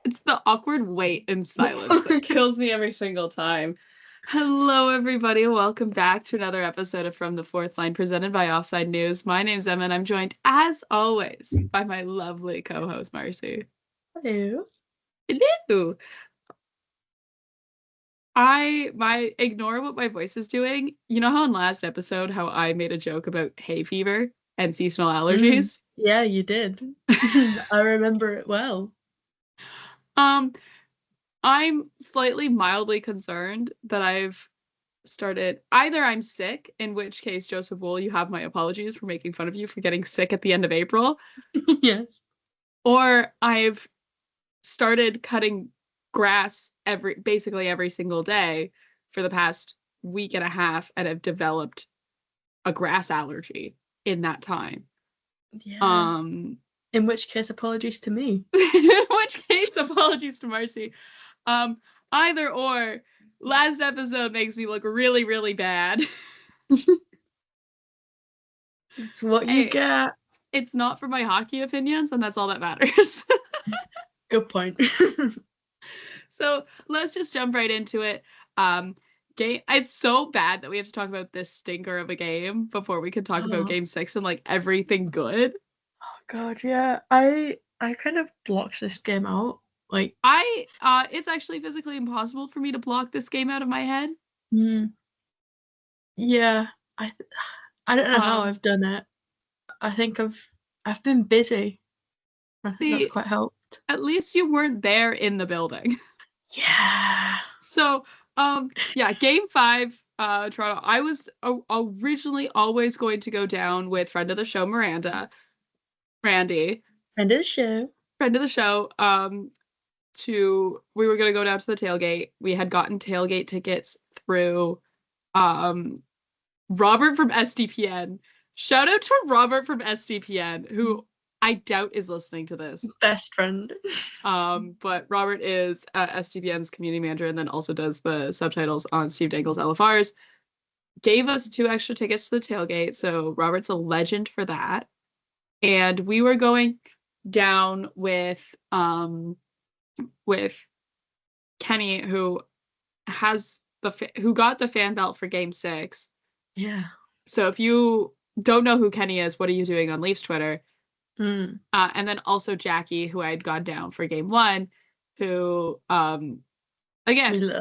It's the awkward wait in silence that kills me every single time. Hello, everybody. Welcome back to another episode of From the Fourth Line presented by Offside News. My name's Emma, and I'm joined, as always, by my lovely co-host, Marcie. Hello. Hello. Ignore what my voice is doing. You know how in last episode, how I made a joke about hay fever and seasonal allergies? Yeah, you did. I remember it well. Um, I'm slightly mildly concerned that I've started either I'm sick, in which case, Joseph Wool, you have my apologies for making fun of you for getting sick at the end of April, Yes. or I've started cutting grass basically every single day for the past week and a half and have developed a grass allergy in that time. Yeah. In which case, apologies to me. In which case, apologies to Marcie. Either or, last episode makes me look really, really bad. It's what you Hey, get. it's not for my hockey opinions, and that's all that matters. Good point. So let's just jump right into it. It's so bad that we have to talk about this stinker of a game before we can talk about Game 6 and like everything good. Oh God, yeah. I kind of blocked this game out. Like, It's actually physically impossible for me to block this game out of my head. Yeah. I don't know how I've done it. I think I've been busy. I think that's quite helped. At least you weren't there in the building. Yeah. So, yeah, Game 5, Toronto. I was originally always going to go down with friend of the show, Randy. Friend of the show. Friend of the show. We were gonna go down to the tailgate. We had gotten tailgate tickets through, Robert from SDPN. Shout out to Robert from SDPN, who I doubt is listening to this. Best friend. But Robert is SDPN's community manager and then also does the subtitles on Steve Dangle's LFRs. Gave us 2 extra tickets to the tailgate, so Robert's a legend for that. And we were going down with Kenny, who got the fan belt for Game 6. Yeah. So if you don't know who Kenny is, what are you doing on Leafs Twitter? And then also Jackie, who I had gone down for Game 1, who, again,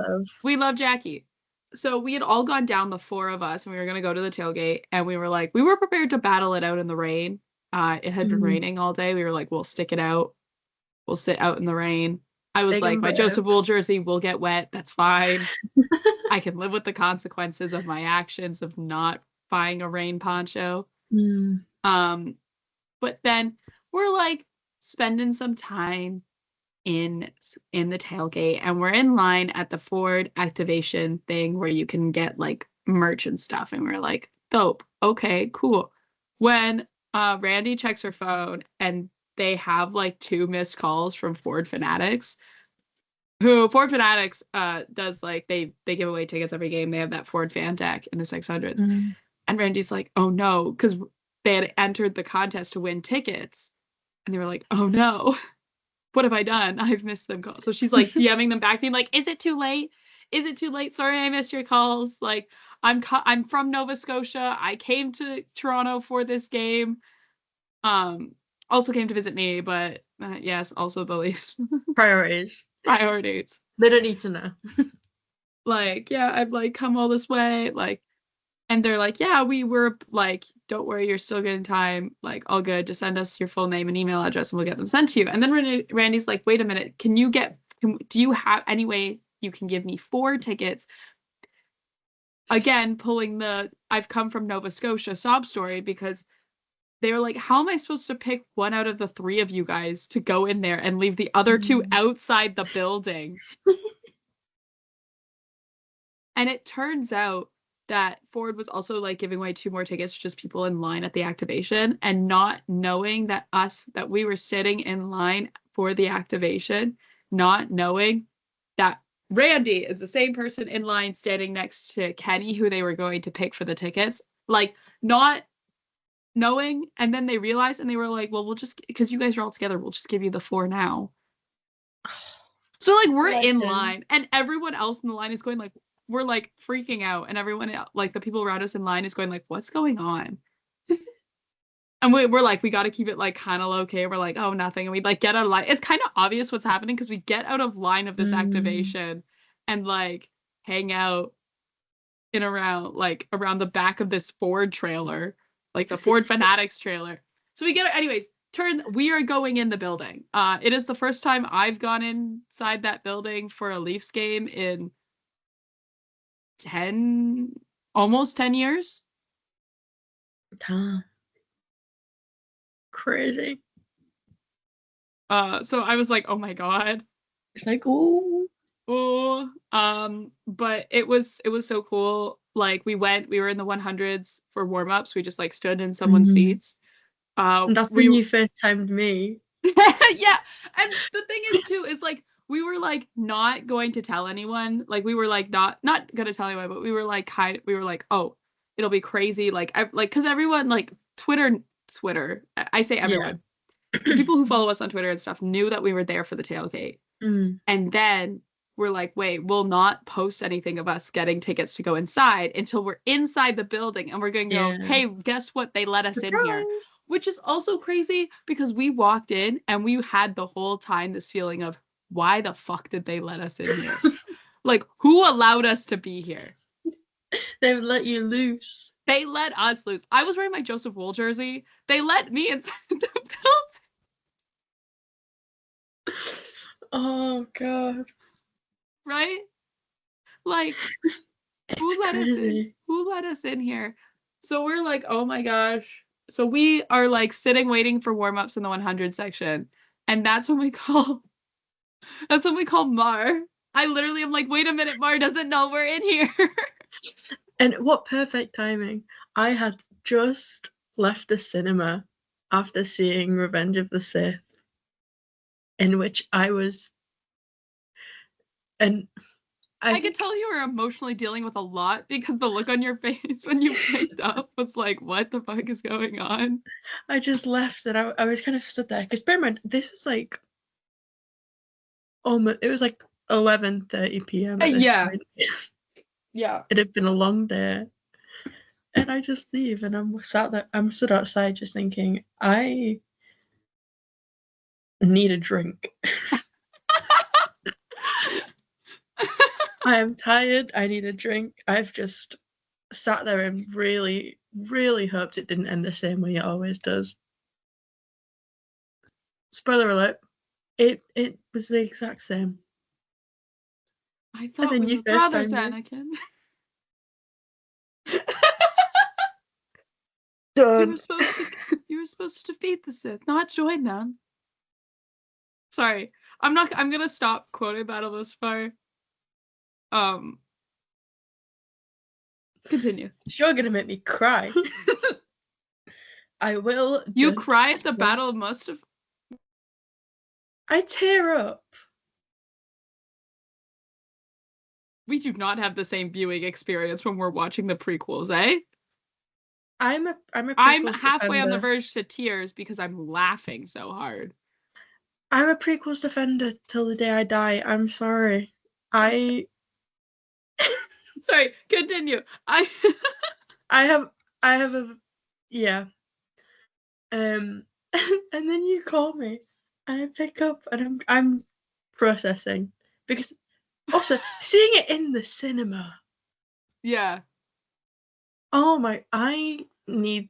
we love Jackie. So we had all gone down, the 4 of us, and we were going to go to the tailgate, and we were prepared to battle it out in the rain. It had been raining all day. We were like, we'll stick it out. We'll sit out in the rain. I was like, my Joseph Wool jersey will get wet. That's fine. I can live with the consequences of my actions of not buying a rain poncho. But then we're like spending some time in the tailgate, and we're in line at the Ford activation thing where you can get like merch and stuff, and we're like, dope, okay, cool. When Randy checks her phone and they have like 2 missed calls from Ford Fanatics, who Ford Fanatics does, like, they give away tickets every game. They have that Ford fan deck in the 600s. And Randy's like, oh no, because they had entered the contest to win tickets. And they were like, oh no, what have I done? I've missed them calls. So she's like DMing them back, being like, is it too late? Is it too late? Sorry, I missed your calls. Like, I'm from Nova Scotia. I came to Toronto for this game. Also came to visit me, but yes, also the Leafs. Priorities. They don't need to know. Like, yeah, I've like come all this way, like, and they're like, yeah, we were like, don't worry, you're still good in time, like, all good, just send us your full name and email address and we'll get them sent to you. And then Randy's like, wait a minute, do you have any way you can give me 4 tickets? Again, pulling the I've come from Nova Scotia sob story, because they were like, how am I supposed to pick one out of the 3 of you guys to go in there and leave the other 2 outside the building? And it turns out that Ford was also like giving away 2 more tickets to just people in line at the activation, and not knowing that we were sitting in line for the activation, not knowing that Randy is the same person in line standing next to Kenny, who they were going to pick for the tickets. Like, not knowing, and then they realized, and they were like, well, we'll just, because you guys are all together, we'll just give you the 4 now. So like we're in Legend. line and everyone else in the line is going like, we're like freaking out, and everyone like the people around us in line is going like, what's going on? And we're like, we got to keep it like kind of low key. We're like, oh, nothing. And we like get out of line. It's kind of obvious what's happening because we get out of line of this activation and like hang out in around like around the back of this Ford trailer, like the Ford Fanatics trailer. So we get, anyways, we are going in the building. It is the first time I've gone inside that building for a Leafs game in almost 10 years. Damn. Crazy. So I was like, oh my God. It's like, oh. But it was so cool. Like we were in the 100s for warm-ups. We just like stood in someone's seats. And that's when you FaceTimed me. Yeah. And the thing is too, is like we were like not going to tell anyone. Like we were like not gonna tell anyone, but we were like we were like, oh, it'll be crazy. Like because everyone like Twitter, I say everyone. Yeah. The people who follow us on Twitter and stuff knew that we were there for the tailgate. And then we're like, wait, we'll not post anything of us getting tickets to go inside until we're inside the building, and we're going to go, hey, guess what? They let us in here. Which is also crazy because we walked in and we had the whole time this feeling of, why the fuck did they let us in here? Like, who allowed us to be here? They let you loose. They let us loose. I was wearing my Joseph Wool jersey. They let me inside the building. Oh God. Right? Like, who let us in? Who let us in here? So we're like, oh my gosh. So we are like sitting waiting for warm-ups in the 100 section. And that's when we call Mar. I literally am like, wait a minute, Mar doesn't know we're in here. And what perfect timing. I had just left the cinema after seeing Revenge of the Sith, in which I was, and I could tell you were emotionally dealing with a lot because the look on your face when you picked up was like, what the fuck is going on? I just left and I was kind of stood there because bear in mind, this was like almost, it was like 11:30 p.m. at this point. Yeah. It had been a long day. And I just leave and I'm stood outside just thinking, I need a drink. I am tired. I need a drink. I've just sat there and really, really hoped it didn't end the same way it always does. Spoiler alert, it was the exact same. I thought we were brothers, Anakin. Done. You were supposed to defeat the Sith, not join them. Sorry. I'm gonna stop quoting Battle this far. Continue. You're gonna make me cry. I will. You cry at the Battle of Mustafar? I tear up. We do not have the same viewing experience when we're watching the prequels, eh? I'm halfway on the verge to tears because I'm laughing so hard. I'm a prequels defender till the day I die. I'm sorry. Sorry, continue. I have a yeah. And then you call me and I pick up and I'm processing because also seeing it in the cinema. Yeah. Oh my, I need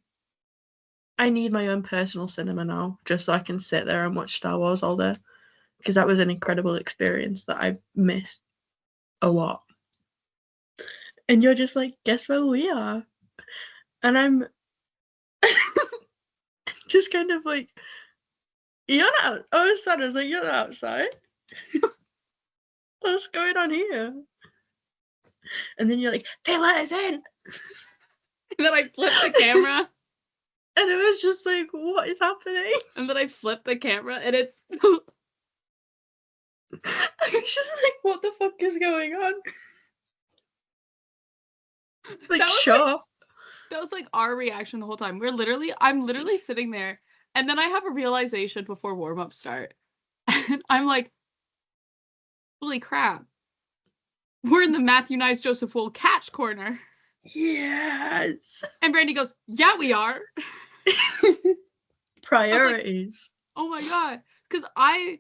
my own personal cinema now, just so I can sit there and watch Star Wars all day, because that was an incredible experience that I missed a lot. And you're just like, guess where we are? And I'm just kind of like, you're not. I was like, you're not outside. What's going on here? And then you're like, they let us in. And then I flipped the camera. And it was just like, what is happening? And then I flipped the camera and it's I was just like, what the fuck is going on? Like, that was like our reaction the whole time. I'm literally sitting there, and then I have a realization before warm-ups start. And I'm like, holy crap. We're in the Matthew Nice Joseph Wool catch corner. Yes. And Brandy goes, yeah, we are. Priorities. Like, oh my God. Because I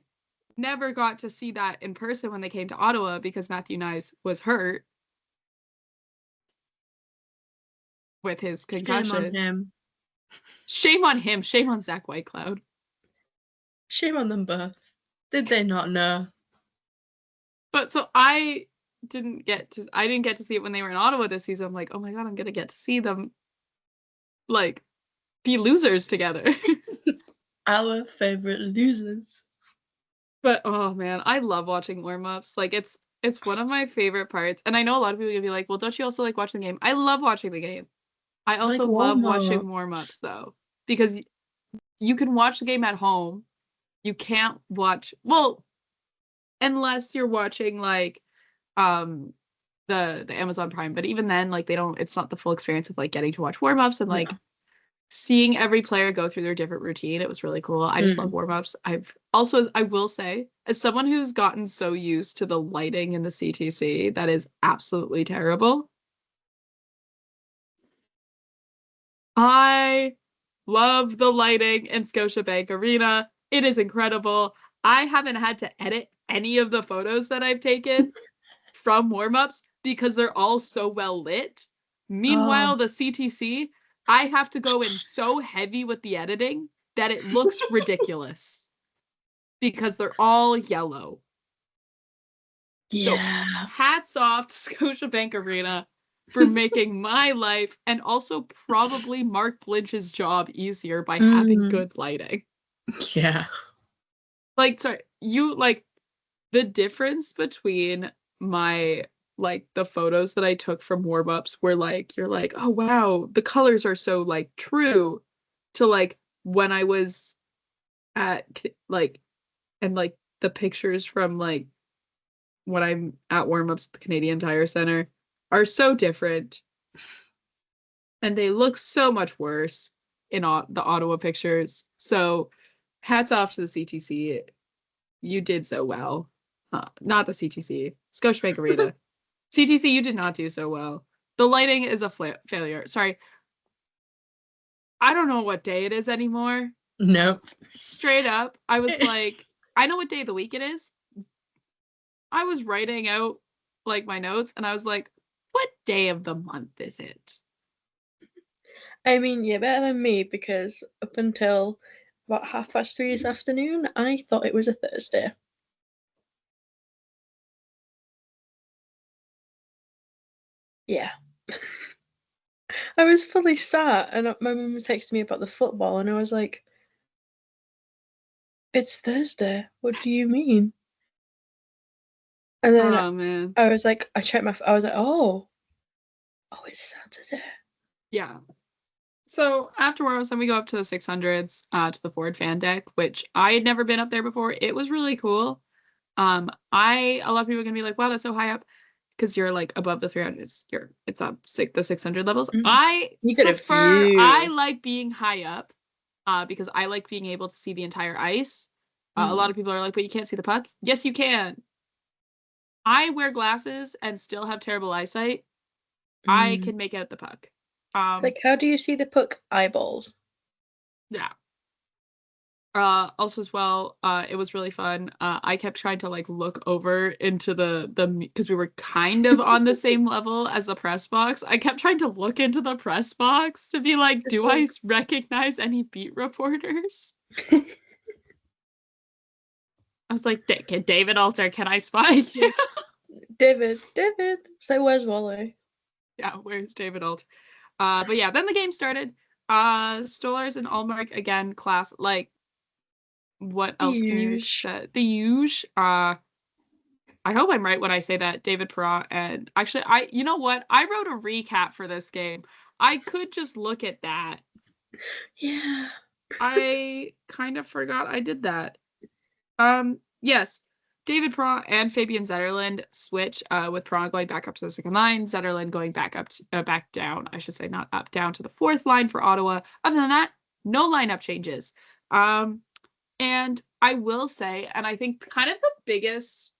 never got to see that in person when they came to Ottawa because Matthew Nice was hurt with his concussion. Shame on him. Shame on him. Shame on Zach Whitecloud. Shame on them both. Did they not know? But so I didn't get to see it when they were in Ottawa this season. I'm like, oh my God, I'm gonna get to see them like be losers together. Our favorite losers. But oh man, I love watching warm-ups. Like it's one of my favorite parts. And I know a lot of people are gonna be like, well, don't you also like watching the game? I love watching the game. I also love watching warm-ups though. Because you can watch the game at home. You can't watch unless you're watching like the Amazon Prime, but even then, like it's not the full experience of like getting to watch warm-ups and like seeing every player go through their different routine. It was really cool. I just love warm-ups. I will say, as someone who's gotten so used to the lighting in the CTC, that is absolutely terrible. I love the lighting in Scotiabank Arena. It is incredible. I haven't had to edit any of the photos that I've taken from warm-ups because they're all so well lit. Meanwhile, the CTC, I have to go in so heavy with the editing that it looks ridiculous because they're all yellow. Yeah. So hats off to Scotiabank Arena for making my life and also probably Mark Lynch's job easier by having good lighting. Yeah. Like, sorry, the difference between my like the photos that I took from warm-ups where like you're like, oh wow, the colors are so like true, to like when I was at like and like the pictures from like when I'm at warm-ups at the Canadian Tire Center are so different. And they look so much worse in the Ottawa pictures. So hats off to the CTC. You did so well. Not the CTC. Scotiabank Arena. CTC, you did not do so well. The lighting is a failure. Sorry. I don't know what day it is anymore. Nope. Straight up, I was like, I know what day of the week it is. I was writing out like my notes and I was like, what day of the month is it? I mean, you're better than me because up until about 3:30 this afternoon, I thought it was a Thursday. Yeah. I was fully sat and my mum was texting me about the football and I was like, it's Thursday. What do you mean? And then Oh man. I was like, I checked I was like, oh, it's Saturday. Yeah. So afterwards, then we go up to the 600s, to the Ford fan deck, which I had never been up there before. It was really cool. A lot of people are gonna be like, wow, that's so high up, because you're like above the 300s. It's up the 600 levels. I like being high up, because I like being able to see the entire ice. A lot of people are like, but you can't see the puck. Yes, you can. I wear glasses and still have terrible eyesight. I can make out the puck. It's like, how do you see the puck? Eyeballs. Yeah. Also as well, it was really fun. I kept trying to like look over into the because we were kind of on the same level as the press box. I kept trying to look into the press box to be like, do I recognize any beat reporters? I was like, David Alter, can I spy you? David. So where's Wally? Yeah, where's David Alter? But yeah, then the game started. Stolarz and Allmark again, class. Like, what else can you expect? The huge. I hope I'm right when I say that. David Perron and actually, you know what? I wrote a recap for this game. I could just look at that. Yeah. I kind of forgot I did that. Yes. David Perron and Fabian Zetterlund switch, with Perron going back up to the second line, Zetterlund going back down, I should say, not up, down to the fourth line for Ottawa. Other than that, no lineup changes. And I will say, and I think kind of the biggest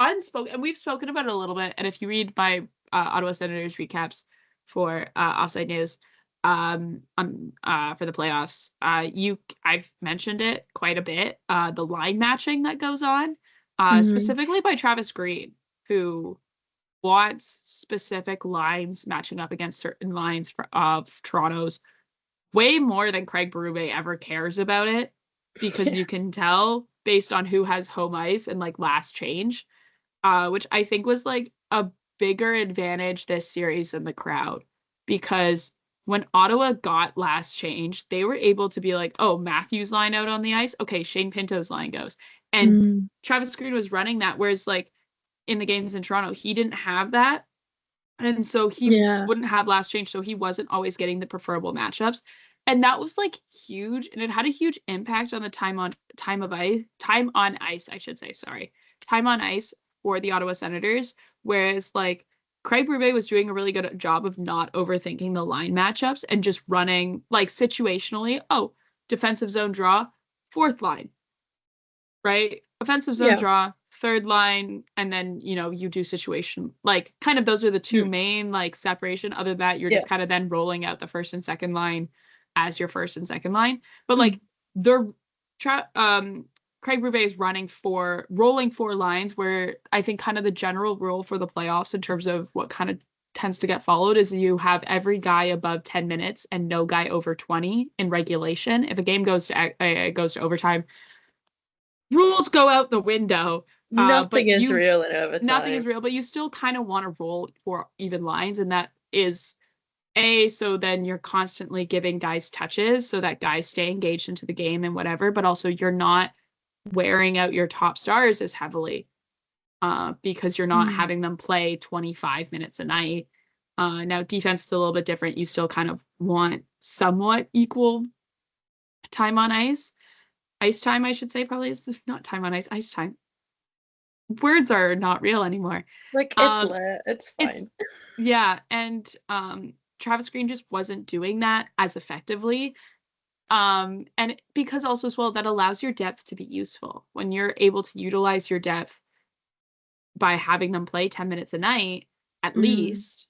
unspoken, and we've spoken about it a little bit. And if you read my Ottawa Senators recaps for Offside News, for the playoffs, I've mentioned it quite a bit. The line matching that goes on, Mm. specifically by Travis Green, who wants specific lines matching up against certain lines of Toronto's way more than Craig Berube ever cares about it, because Yeah. you can tell based on who has home ice and like last change, which I think was like a bigger advantage this series than the crowd, because when Ottawa got last change, they were able to be like, oh, Matthews line out on the ice. Okay, Shane Pinto's line goes. And Mm. Travis Green was running that, whereas like in the games in Toronto, he didn't have that. And so he Yeah. wouldn't have last change, so he wasn't always getting the preferable matchups. And that was like huge, and it had a huge impact on the time on ice, I should say, sorry. Time on ice for the Ottawa Senators, whereas like Craig Berube was doing a really good job of not overthinking the line matchups and just running like situationally, oh, defensive zone draw, fourth line, right? Offensive zone Yeah. draw, third line, and then, you do situation. Like, kind of those are the two Mm. main, like, separation. Other than that, you're Yeah. just kind of then rolling out the first and second line as your first and second line. But, Mm. like, they're, Craig Berube is rolling four lines, where I think kind of the general rule for the playoffs in terms of what kind of tends to get followed is you have every guy above 10 minutes and no guy over 20 in regulation. If a game goes to overtime, rules go out the window. Nothing But is real in nothing is overtime. real, but you still kind of want to roll for even lines, and that is A, so then you're constantly giving guys touches so that guys stay engaged into the game and whatever, but also you're not wearing out your top stars as heavily, because you're not Mm. having them play 25 minutes a night. Now defense is a little bit different. You still kind of want somewhat equal time on ice. Ice time, I should say, probably is not time on ice time. Words are not real anymore. Like it's Um, lit. It's it's fine. Yeah, and Travis Green just wasn't doing that as effectively. And because also as well that allows your depth to be useful. When you're able to utilize your depth by having them play 10 minutes a night, at Mm. least,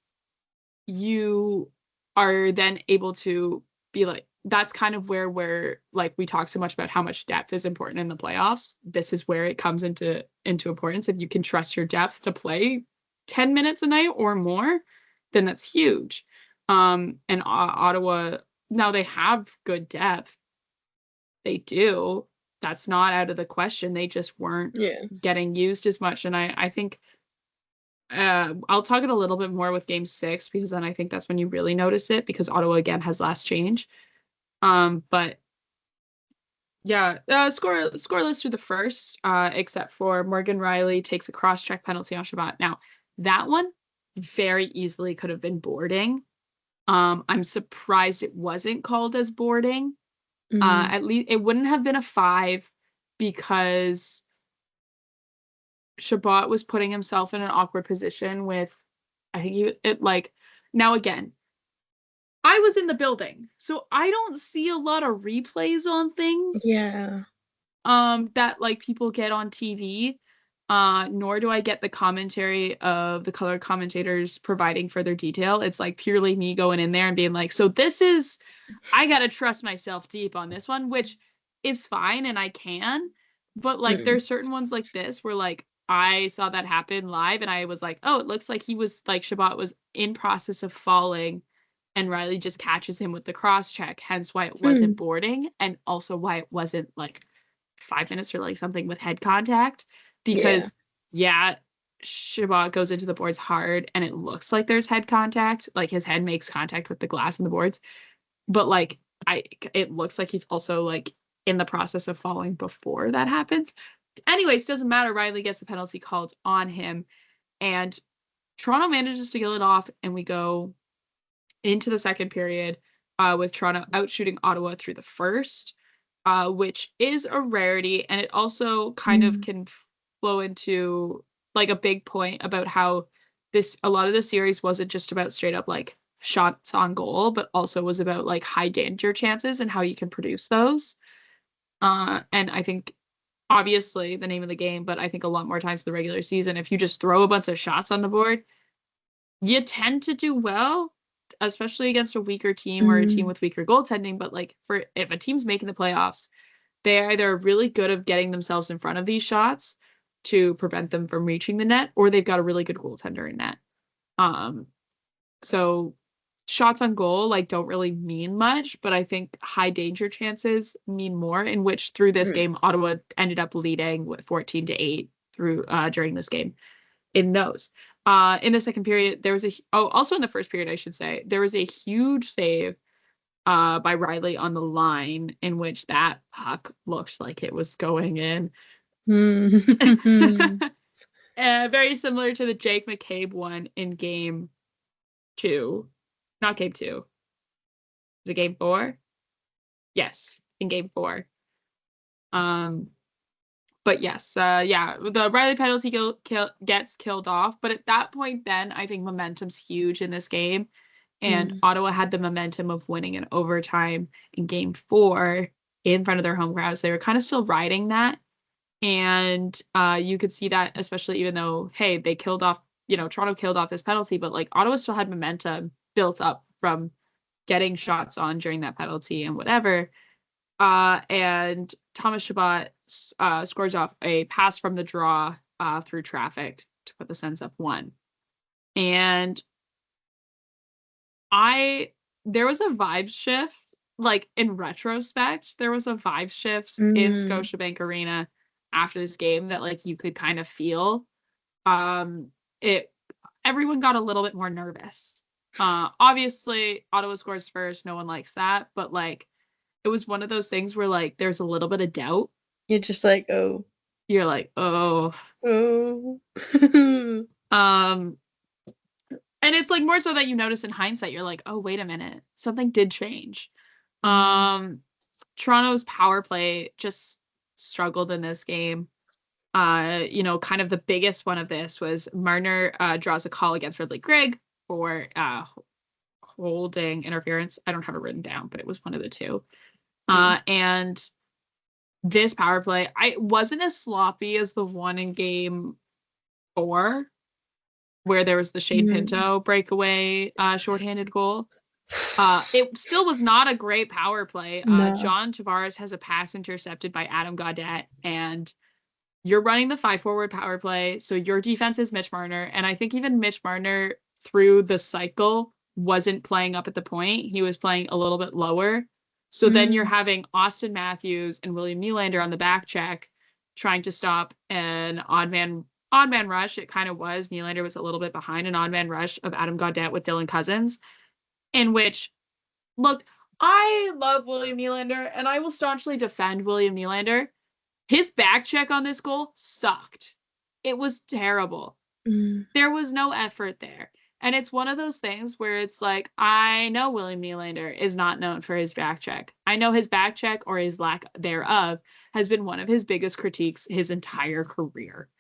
you are then able to be like, that's kind of where we're like, we talk so much about how much depth is important in the playoffs. This is where it comes into importance. If you can trust your depth to play 10 minutes a night or more, then that's huge. And Ottawa, now they have good depth. They do. That's not out of the question. They just weren't Yeah. getting used as much. And I think I'll talk it a little bit more with game six, because then I think that's when you really notice it, because Ottawa again has last change. But yeah, scoreless through the first, except for Morgan Riley takes a cross-check penalty on Shabbat. Now, that one very easily could have been boarding. I'm surprised it wasn't called as boarding. Mm. At least it wouldn't have been a five, because Shabbat was putting himself in an awkward position with, I think now again, I was in the building, so I don't see a lot of replays on things Yeah. that like people get on TV. Nor do I get the commentary of the color commentators providing further detail. It's like purely me going in there and being like, so this is, I gotta trust myself deep on this one, which is fine and I can. But like Mm. there's certain ones like this where like I saw that happen live and I was like, oh, it looks like he was like Shabbat was in process of falling and Riley just catches him with the cross check, hence why it wasn't Mm. boarding, and also why it wasn't like 5 minutes or like something with head contact. Yeah. Because yeah, Shabbat goes into the boards hard and it looks like there's head contact, like his head makes contact with the glass in the boards, but like it looks like he's also like in the process of falling before that happens. Anyways, doesn't matter. Riley gets a penalty called on him, and Toronto manages to kill it off, and we go into the second period, with Toronto outshooting Ottawa through the first, which is a rarity, and it also kind of Mm. can flow into like a big point about how a lot of the series wasn't just about straight up like shots on goal, but also was about like high danger chances and how you can produce those. And I think obviously the name of the game, but I think a lot more times in the regular season, if you just throw a bunch of shots on the board, you tend to do well, especially against a weaker team or a team with weaker goaltending. But like if a team's making the playoffs, they either are really good at getting themselves in front of these shots to prevent them from reaching the net, or they've got a really good goaltender in net. So shots on goal like don't really mean much, but I think high danger chances mean more, in which through this game Ottawa ended up leading with 14-8 through during this game in those. In the second period, there was also in the first period, I should say, there was a huge save by Riley on the line, in which that puck looked like it was going in. Very similar to the Jake McCabe one in game 2. Not game 2. Is it game 4? Yes, in game 4. But yes, the Riley penalty gets killed off. But at that point, then I think momentum's huge in this game, and Ottawa had the momentum of winning in overtime in game 4 in front of their home crowd. So they were kind of still riding that, and you could see that, especially even though, hey, they killed off, Toronto killed off this penalty, but like Ottawa still had momentum built up from getting shots on during that penalty and whatever. And Thomas Chabot scores off a pass from the draw through traffic to put the Sens up 1. And there was a vibe shift, like in retrospect, there was a vibe shift in Scotiabank Arena after this game that like you could kind of feel. Everyone got a little bit more nervous. Obviously Ottawa scores first, no one likes that, but like it was one of those things where like there's a little bit of doubt. You're just like, oh. You're like, oh. And it's like more so that you notice in hindsight, you're like, oh, wait a minute, something did change. Toronto's power play just struggled in this game. Kind of the biggest one of this was Marner draws a call against Ridley Greig for holding interference. I don't have it written down, but it was one of the two. And this power play, I wasn't as sloppy as the one in game 4, where there was the Shane Pinto breakaway shorthanded goal. It still was not a great power play. No. John Tavares has a pass intercepted by Adam Gaudette, and you're running the 5-forward power play, so your defense is Mitch Marner, and I think even Mitch Marner through the cycle wasn't playing up at the point. He was playing a little bit lower. So then you're having Austin Matthews and William Nylander on the back check trying to stop an odd man rush. It kind of was. Nylander was a little bit behind an odd man rush of Adam Gaudette with Dylan Cousins, in which, look, I love William Nylander, and I will staunchly defend William Nylander. His back check on this goal sucked. It was terrible. There was no effort there. And it's one of those things where it's like, I know William Nylander is not known for his back check. I know his back check, or his lack thereof, has been one of his biggest critiques his entire career.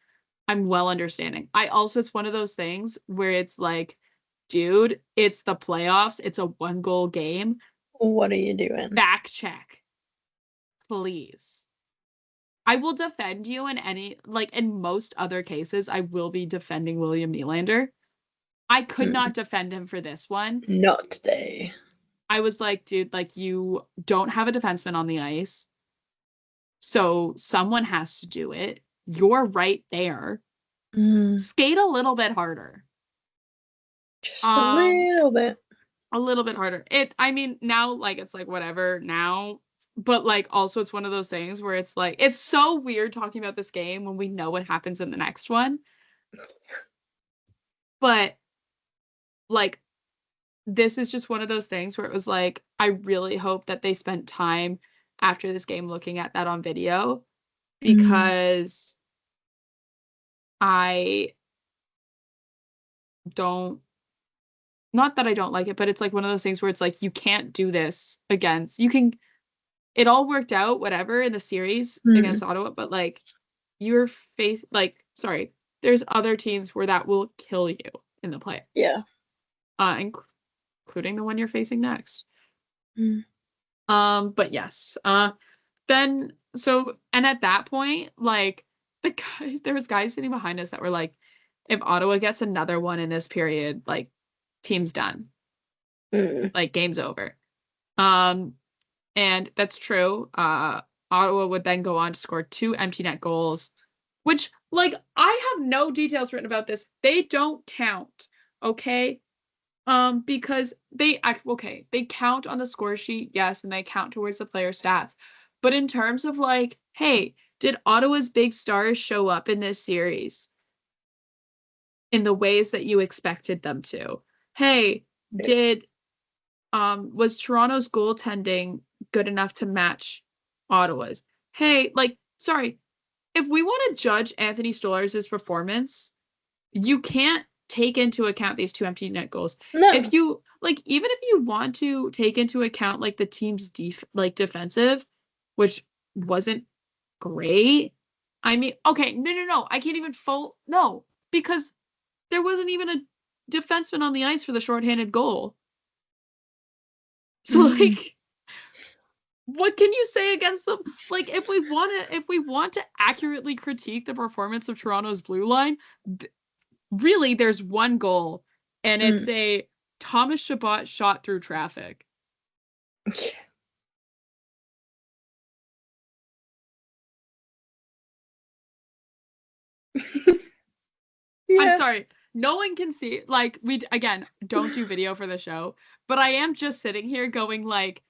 I'm well understanding. It's one of those things where it's like, dude, it's the playoffs. It's a 1-goal game. What are you doing? Back check. Please. I will defend you in most other cases, I will be defending William Nylander. I could not defend him for this one. Not today. I was like, dude, like, you don't have a defenseman on the ice, so someone has to do it. You're right there. Skate a little bit harder. Just a little bit. A little bit harder. Now, like, it's like, whatever now. But, like, also it's one of those things where it's like, it's so weird talking about this game when we know what happens in the next one. But, like, this is just one of those things where it was like, I really hope that they spent time after this game looking at that on video, because I don't, not that I don't like it, but it's like one of those things where it's like, you can't do this against, it all worked out, whatever, in the series against Ottawa, but like, there's other teams where that will kill you in the playoffs. Yeah. Including the one you're facing next. But yes. Then So, and at that point, like there was guys sitting behind us that were like, if Ottawa gets another one in this period, like team's done, like game's over. Um, and that's true. Ottawa would then go on to score 2 empty net goals, which like I have no details written about this. They don't count, okay? Because they count on the score sheet, yes, and they count towards the player stats. But in terms of like, hey, did Ottawa's big stars show up in this series in the ways that you expected them to? Hey, did was Toronto's goaltending good enough to match Ottawa's? Hey, like, sorry, if we want to judge Anthony Stolarz' performance, you can't take into account these 2 empty net goals. No. If you like, even if you want to take into account like the team's defensive, which wasn't great. I mean, okay, no, I can't even fault no, because there wasn't even a defenseman on the ice for the shorthanded goal. So like, what can you say against them? Like, if we want to accurately critique the performance of Toronto's blue line, really, there's one goal, and it's a Thomas Chabot shot through traffic. Yeah. I'm sorry. No one can see. Like, we, again, don't do video for the show, but I am just sitting here going, like,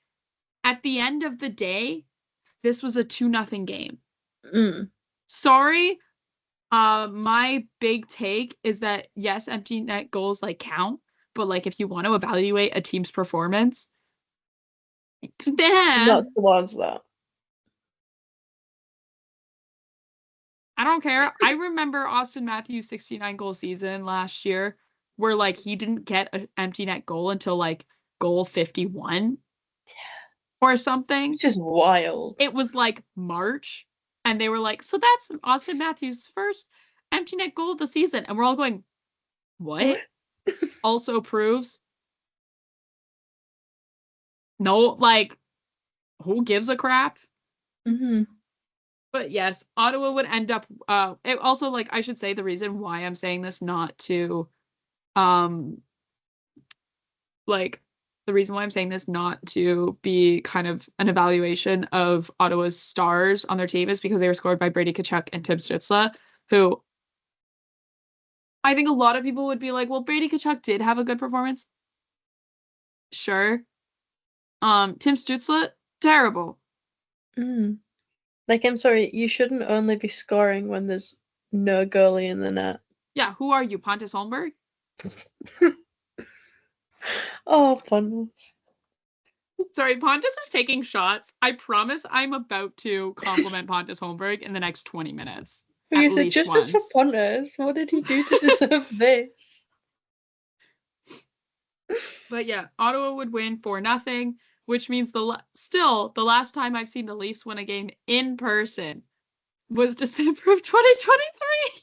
at the end of the day, this was a 2-0 game. Sorry. My big take is that, yes, empty net goals, like, count, but, like, if you want to evaluate a team's performance, then not towards that. I don't care. I remember Auston Matthews' 69-goal season last year where, like, he didn't get an empty net goal until, like, goal 51 or something. Which is wild. It was, like, March, and they were like, so that's Auston Matthews' first empty net goal of the season. And we're all going, what? Also proves no, like, who gives a crap? But yes, Ottawa would end up it also, like, I should say the reason why I'm saying this, not to like the reason why I'm saying this not to be kind of an evaluation of Ottawa's stars on their team is because they were scored by Brady Tkachuk and Tim Stützle, who I think a lot of people would be like, well, Brady Tkachuk did have a good performance. Sure. Tim Stützle, terrible. Like, I'm sorry, you shouldn't only be scoring when there's no goalie in the net. Yeah, who are you, Pontus Holmberg? Oh, Pontus. Sorry, Pontus is taking shots. I promise I'm about to compliment Pontus Holmberg in the next 20 minutes. You said justice for Pontus. What did he do to deserve this? But yeah, Ottawa would win 4-0, which means still the last time I've seen the Leafs win a game in person was December of 2023.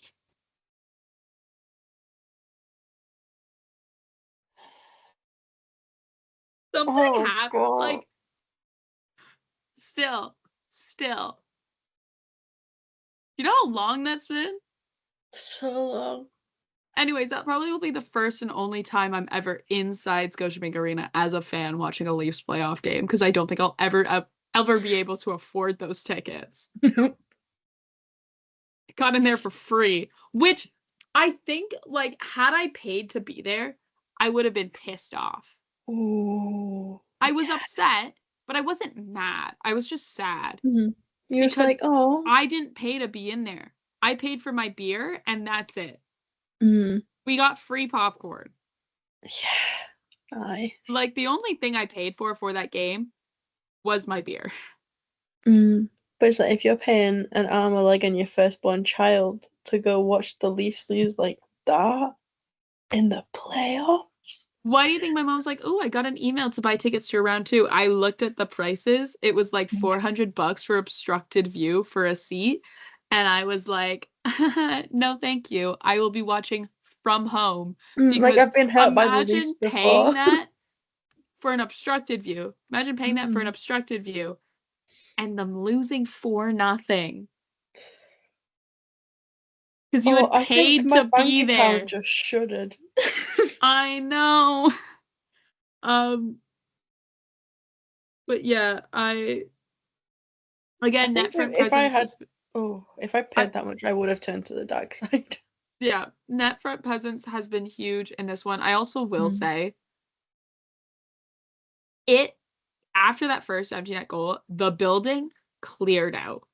Something happened. Like, still. You know how long that's been? So long. Anyways, that probably will be the first and only time I'm ever inside Scotiabank Arena as a fan watching a Leafs playoff game, because I don't think I'll ever be able to afford those tickets. Got in there for free, which I think, like, had I paid to be there, I would have been pissed off. Ooh. I was upset, but I wasn't mad. I was just sad. You were just like, oh. I didn't pay to be in there. I paid for my beer, and that's it. We got free popcorn. Yeah. Nice. Like, the only thing I paid for that game was my beer. But it's like, if you're paying an arm, a leg, and your firstborn child to go watch the Leafs lose like that in the playoffs. Why do you think my mom's like, oh, I got an email to buy tickets to round 2? I looked at the prices. It was like $400 for obstructed view for a seat. And I was like, no, thank you. I will be watching from home. Like, I've been hurt by the Leafs before. Imagine paying that for an obstructed view. Imagine paying that for an obstructed view and them losing 4-0. Because you had I think paid my to bank be there. account just shuddered. I know. But yeah, again, I think NetFront if I presence had, has if I paid that much, I would have turned to the dark side. yeah, NetFront presence has been huge in this one. I also will say it after that first empty net goal, the building cleared out.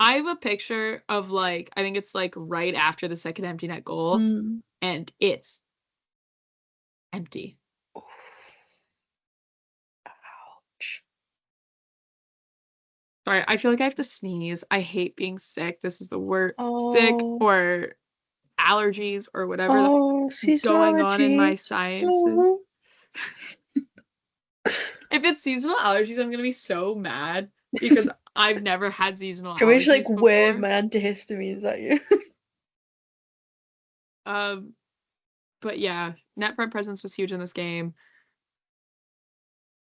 I have a picture of like, I think it's like right after the second empty net goal, and it's empty. Ouch. Sorry, I feel like I have to sneeze. I hate being sick. This is the worst. Sick Oh, or allergies or whatever seasonal going on in my allergies. sciences. Oh. If it's seasonal allergies, I'm gonna be so mad because I've never had seasonal Can we just like allergies wave before. my antihistamines at you? But yeah, NetFront presence was huge in this game.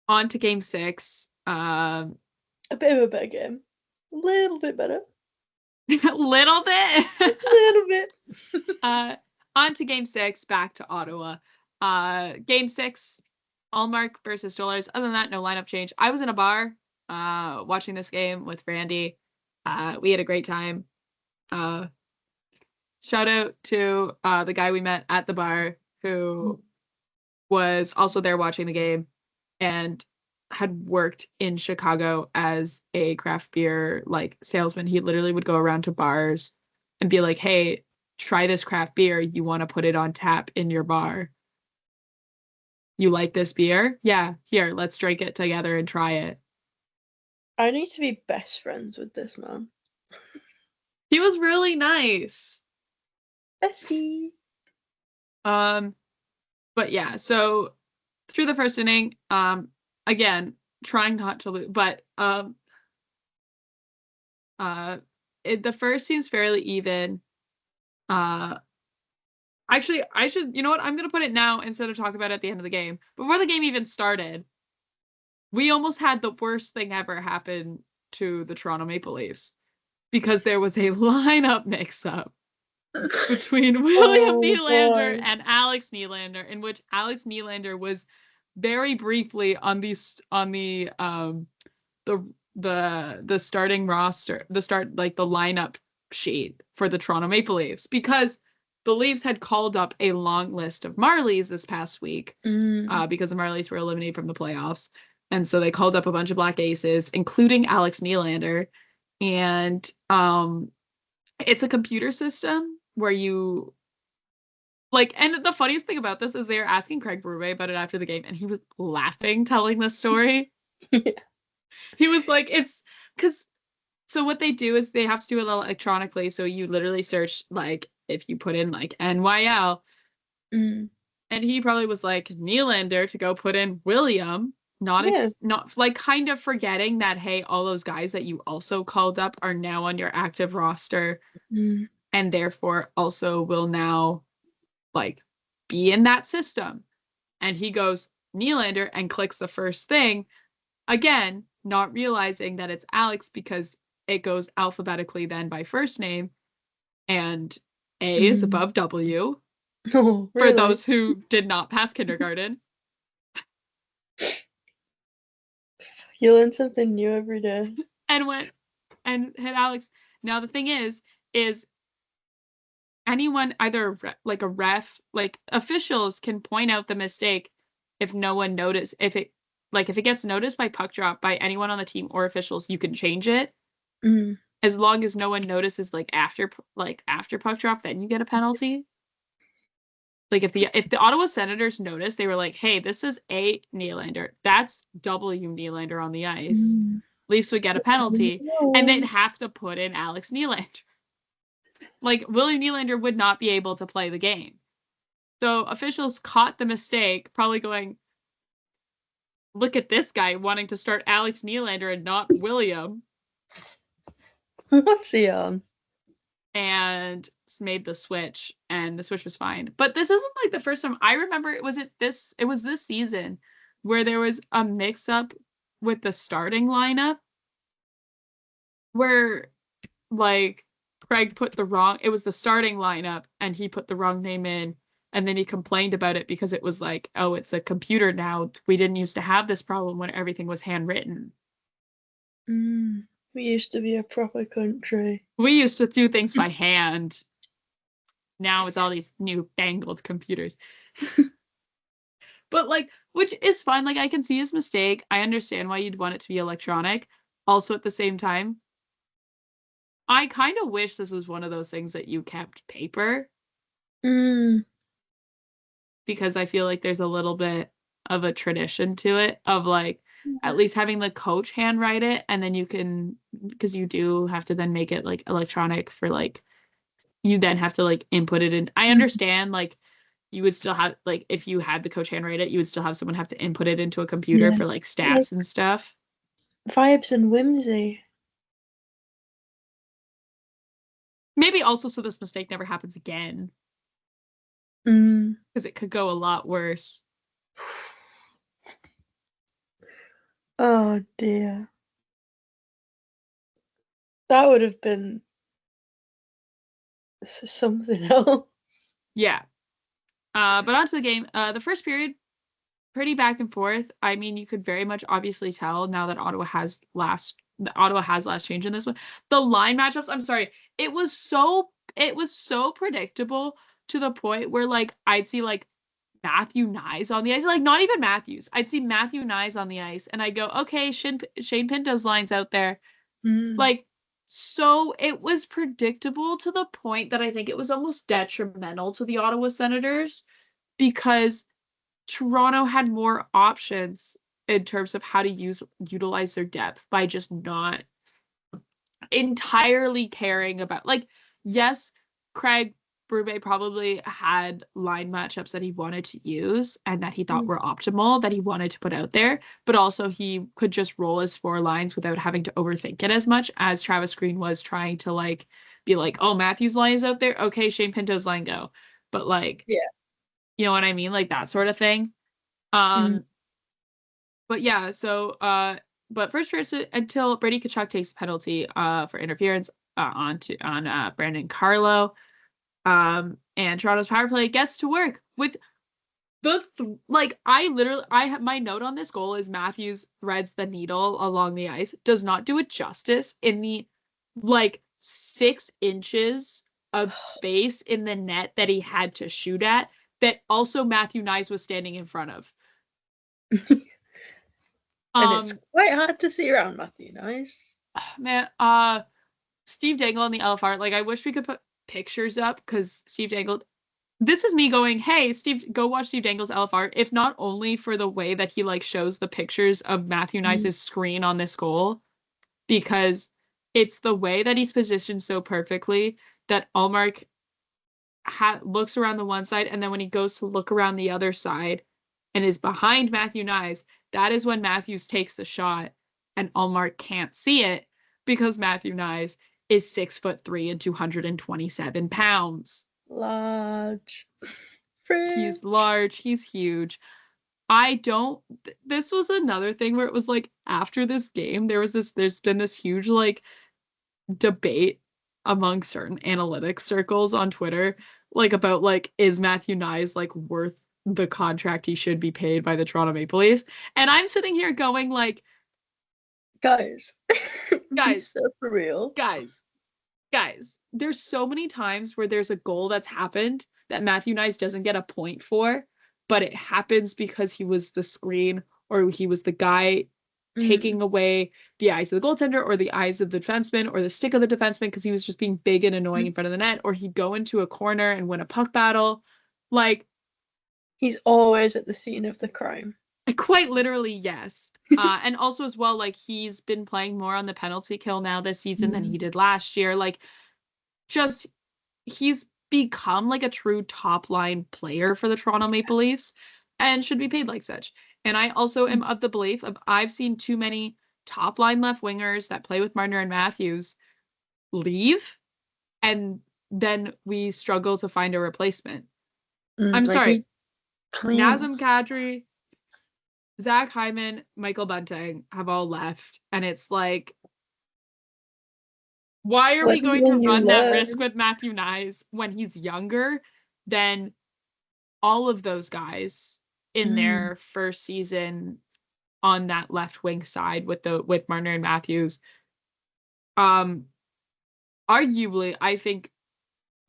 On to game 6. A bit of a better game. A little bit better. Little bit. Just a little bit. On to game 6, back to Ottawa. Game 6, Allmark versus Dollars. Other than that, no lineup change. I was in a bar watching this game with Randy. We had a great time. Shout out to the guy we met at the bar who was also there watching the game and had worked in Chicago as a craft beer like salesman. He literally would go around to bars and be like, "Hey, try this craft beer. You want to put it on tap in your bar? You like this beer? Yeah, here, let's drink it together and try it." I need to be best friends with this man. He was really nice. Bestie. But yeah, so through the first inning, again, trying not to lose, but the first seems fairly even. Actually, I should, you know what? I'm gonna put it now instead of talk about it at the end of the game. Before the game even started, we almost had the worst thing ever happen to the Toronto Maple Leafs because there was a lineup mix-up between William Nylander and Alex Nylander, in which Alex Nylander was very briefly on the starting roster, the lineup sheet for the Toronto Maple Leafs because the Leafs had called up a long list of Marlies this past week because the Marlies were eliminated from the playoffs. And so they called up a bunch of Black Aces, including Alex Nylander. And it's a computer system where you and the funniest thing about this is they were asking Craig Berube about it after the game, and he was laughing telling the story. Yeah. He was like, it's because so what they do is they have to do it electronically. So you literally search like if you put in like NYL, and he probably was like Nylander to go put in William, not like kind of forgetting that hey, all those guys that you also called up are now on your active roster, and therefore also will now like be in that system. And he goes Nylander and clicks the first thing. Again, not realizing that it's Alex because it goes alphabetically then by first name, and A is above W. Oh, really? For those who did not pass kindergarten. You learn something new every day. And went and hit Alex. Now the thing is anyone, either like a ref, like officials can point out the mistake if no one noticed. If it gets noticed by puck drop by anyone on the team or officials, you can change it. As long as no one notices after puck drop, then you get a penalty. Like if the Ottawa Senators noticed, they were like, "Hey, this is A Nylander. That's W Nylander on the ice." Leafs would get a penalty, and they'd have to put in Alex Nylander. Like William Nylander would not be able to play the game. So officials caught the mistake, probably going, "Look at this guy wanting to start Alex Nylander and not William." What's he on? And made the switch, and the switch was fine. But this isn't like the first time. I remember it was this season where there was a mix-up with the starting lineup where like Craig put it was the starting lineup and he put the wrong name in and then he complained about it because it was like, oh, it's a computer now. We didn't used to have this problem when everything was handwritten. We used to be a proper country. We used to do things by hand. Now it's all these new fangled computers. But like, which is fine. Like, I can see his mistake. I understand why you'd want it to be electronic. Also, at the same time, I kind of wish this was one of those things that you kept paper because I feel like there's a little bit of a tradition to it of like at least having the coach handwrite it and then you can, because you do have to then make it like electronic for like, you then have to like input it in. I understand like you would still have like if you had the coach handwrite it, you would still have someone have to input it into a computer Yeah. for like Like stats and stuff. vibes and whimsy. Maybe also so this mistake never happens again Mm. because it could go a lot worse. Oh dear. That would have been something else. Yeah. But onto the game. The first period, pretty back and forth. I mean, you could very much obviously tell now that Ottawa has last change in this one. The line matchups, I'm sorry, it was so predictable to the point where like I'd see like Matthew Nyes on the ice, like not even Matthews. I'd see Matthew Nyes on the ice, and I'd go, okay, Shane Pinto's lines out there. Like, so it was predictable to the point that I think it was almost detrimental to the Ottawa Senators because Toronto had more options in terms of how to utilize their depth by just not entirely caring about like yes, Craig Berube probably had line matchups that he wanted to use and that he thought were optimal that he wanted to put out there, but also he could just roll his four lines without having to overthink it as much as Travis Green was trying to like be like, oh, Matthew's line is out there, okay, Shane Pinto's line go. But like, Yeah. you know what I mean? Like that sort of thing. Mm. But yeah, so but first person until Brady Tkachuk takes a penalty for interference on Brandon Carlo. And Toronto's power play gets to work with like I have my note on this goal is Matthews threads the needle along the ice, does not do it justice in the like 6 inches of space in the net that he had to shoot at that also Matthew Nyes was standing in front of. And it's quite hard to see around Matthew Nyes. Man, Steve Dangle in the LFR, like I wish we could put pictures up because Steve Dangle, this is me going, hey, Steve, go watch Steve Dangle's LFR, if not only for the way that he like shows the pictures of Matthew Nyes' screen on this goal, because it's the way that he's positioned so perfectly that Allmark looks around the one side and then when he goes to look around the other side and is behind Matthew Nyes, that is when Matthews takes the shot and Allmark can't see it because Matthew Nyes is 6'3" and 227 pounds. Large. He's large, he's huge. This was another thing where it was like after this game, there's been this huge like debate among certain analytics circles on Twitter, like about like, is Matthew Nyes like worth the contract he should be paid by the Toronto Maple Leafs? And I'm sitting here going like, guys, guys, so for real. Guys, there's so many times where there's a goal that's happened that Matthew Nyes doesn't get a point for, but it happens because he was the screen or he was the guy taking away the eyes of the goaltender or the eyes of the defenseman or the stick of the defenseman because he was just being big and annoying in front of the net, or he'd go into a corner and win a puck battle. Like, he's always at the scene of the crime. Quite literally, yes. And also as well, like he's been playing more on the penalty kill now this season than he did last year. Like, just he's become like a true top line player for the Toronto Maple Leafs and should be paid like such. And I also am of the belief of I've seen too many top line left wingers that play with Marner and Matthews leave, and then we struggle to find a replacement. I'm sorry. Nazem Kadri, Zach Hyman, Michael Bunting have all left, and it's like Why are we Learn going to when you run that risk learn. with Matthew Nyes when he's younger than all of those guys in Mm. their first season on that left wing side with Marner and Matthews? Arguably, I think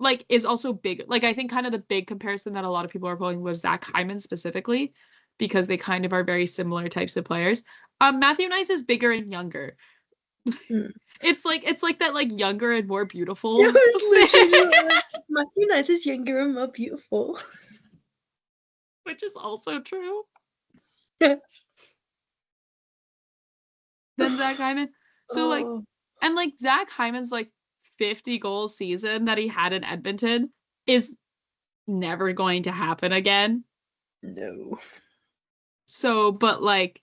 like is also big. Like I think kind of the big comparison that a lot of people are pulling was Zach Hyman specifically, because they kind of are very similar types of players. Matthew Nyes is bigger and younger. Mm. It's like that like younger and more Yeah, beautiful I was thing, literally like, Matthew Knight is younger and more beautiful. which is also true. Yes. Than Zach Hyman. So like, Oh, and like Zach Hyman's like 50 goal season that he had in Edmonton is never going to happen again. no. So, but like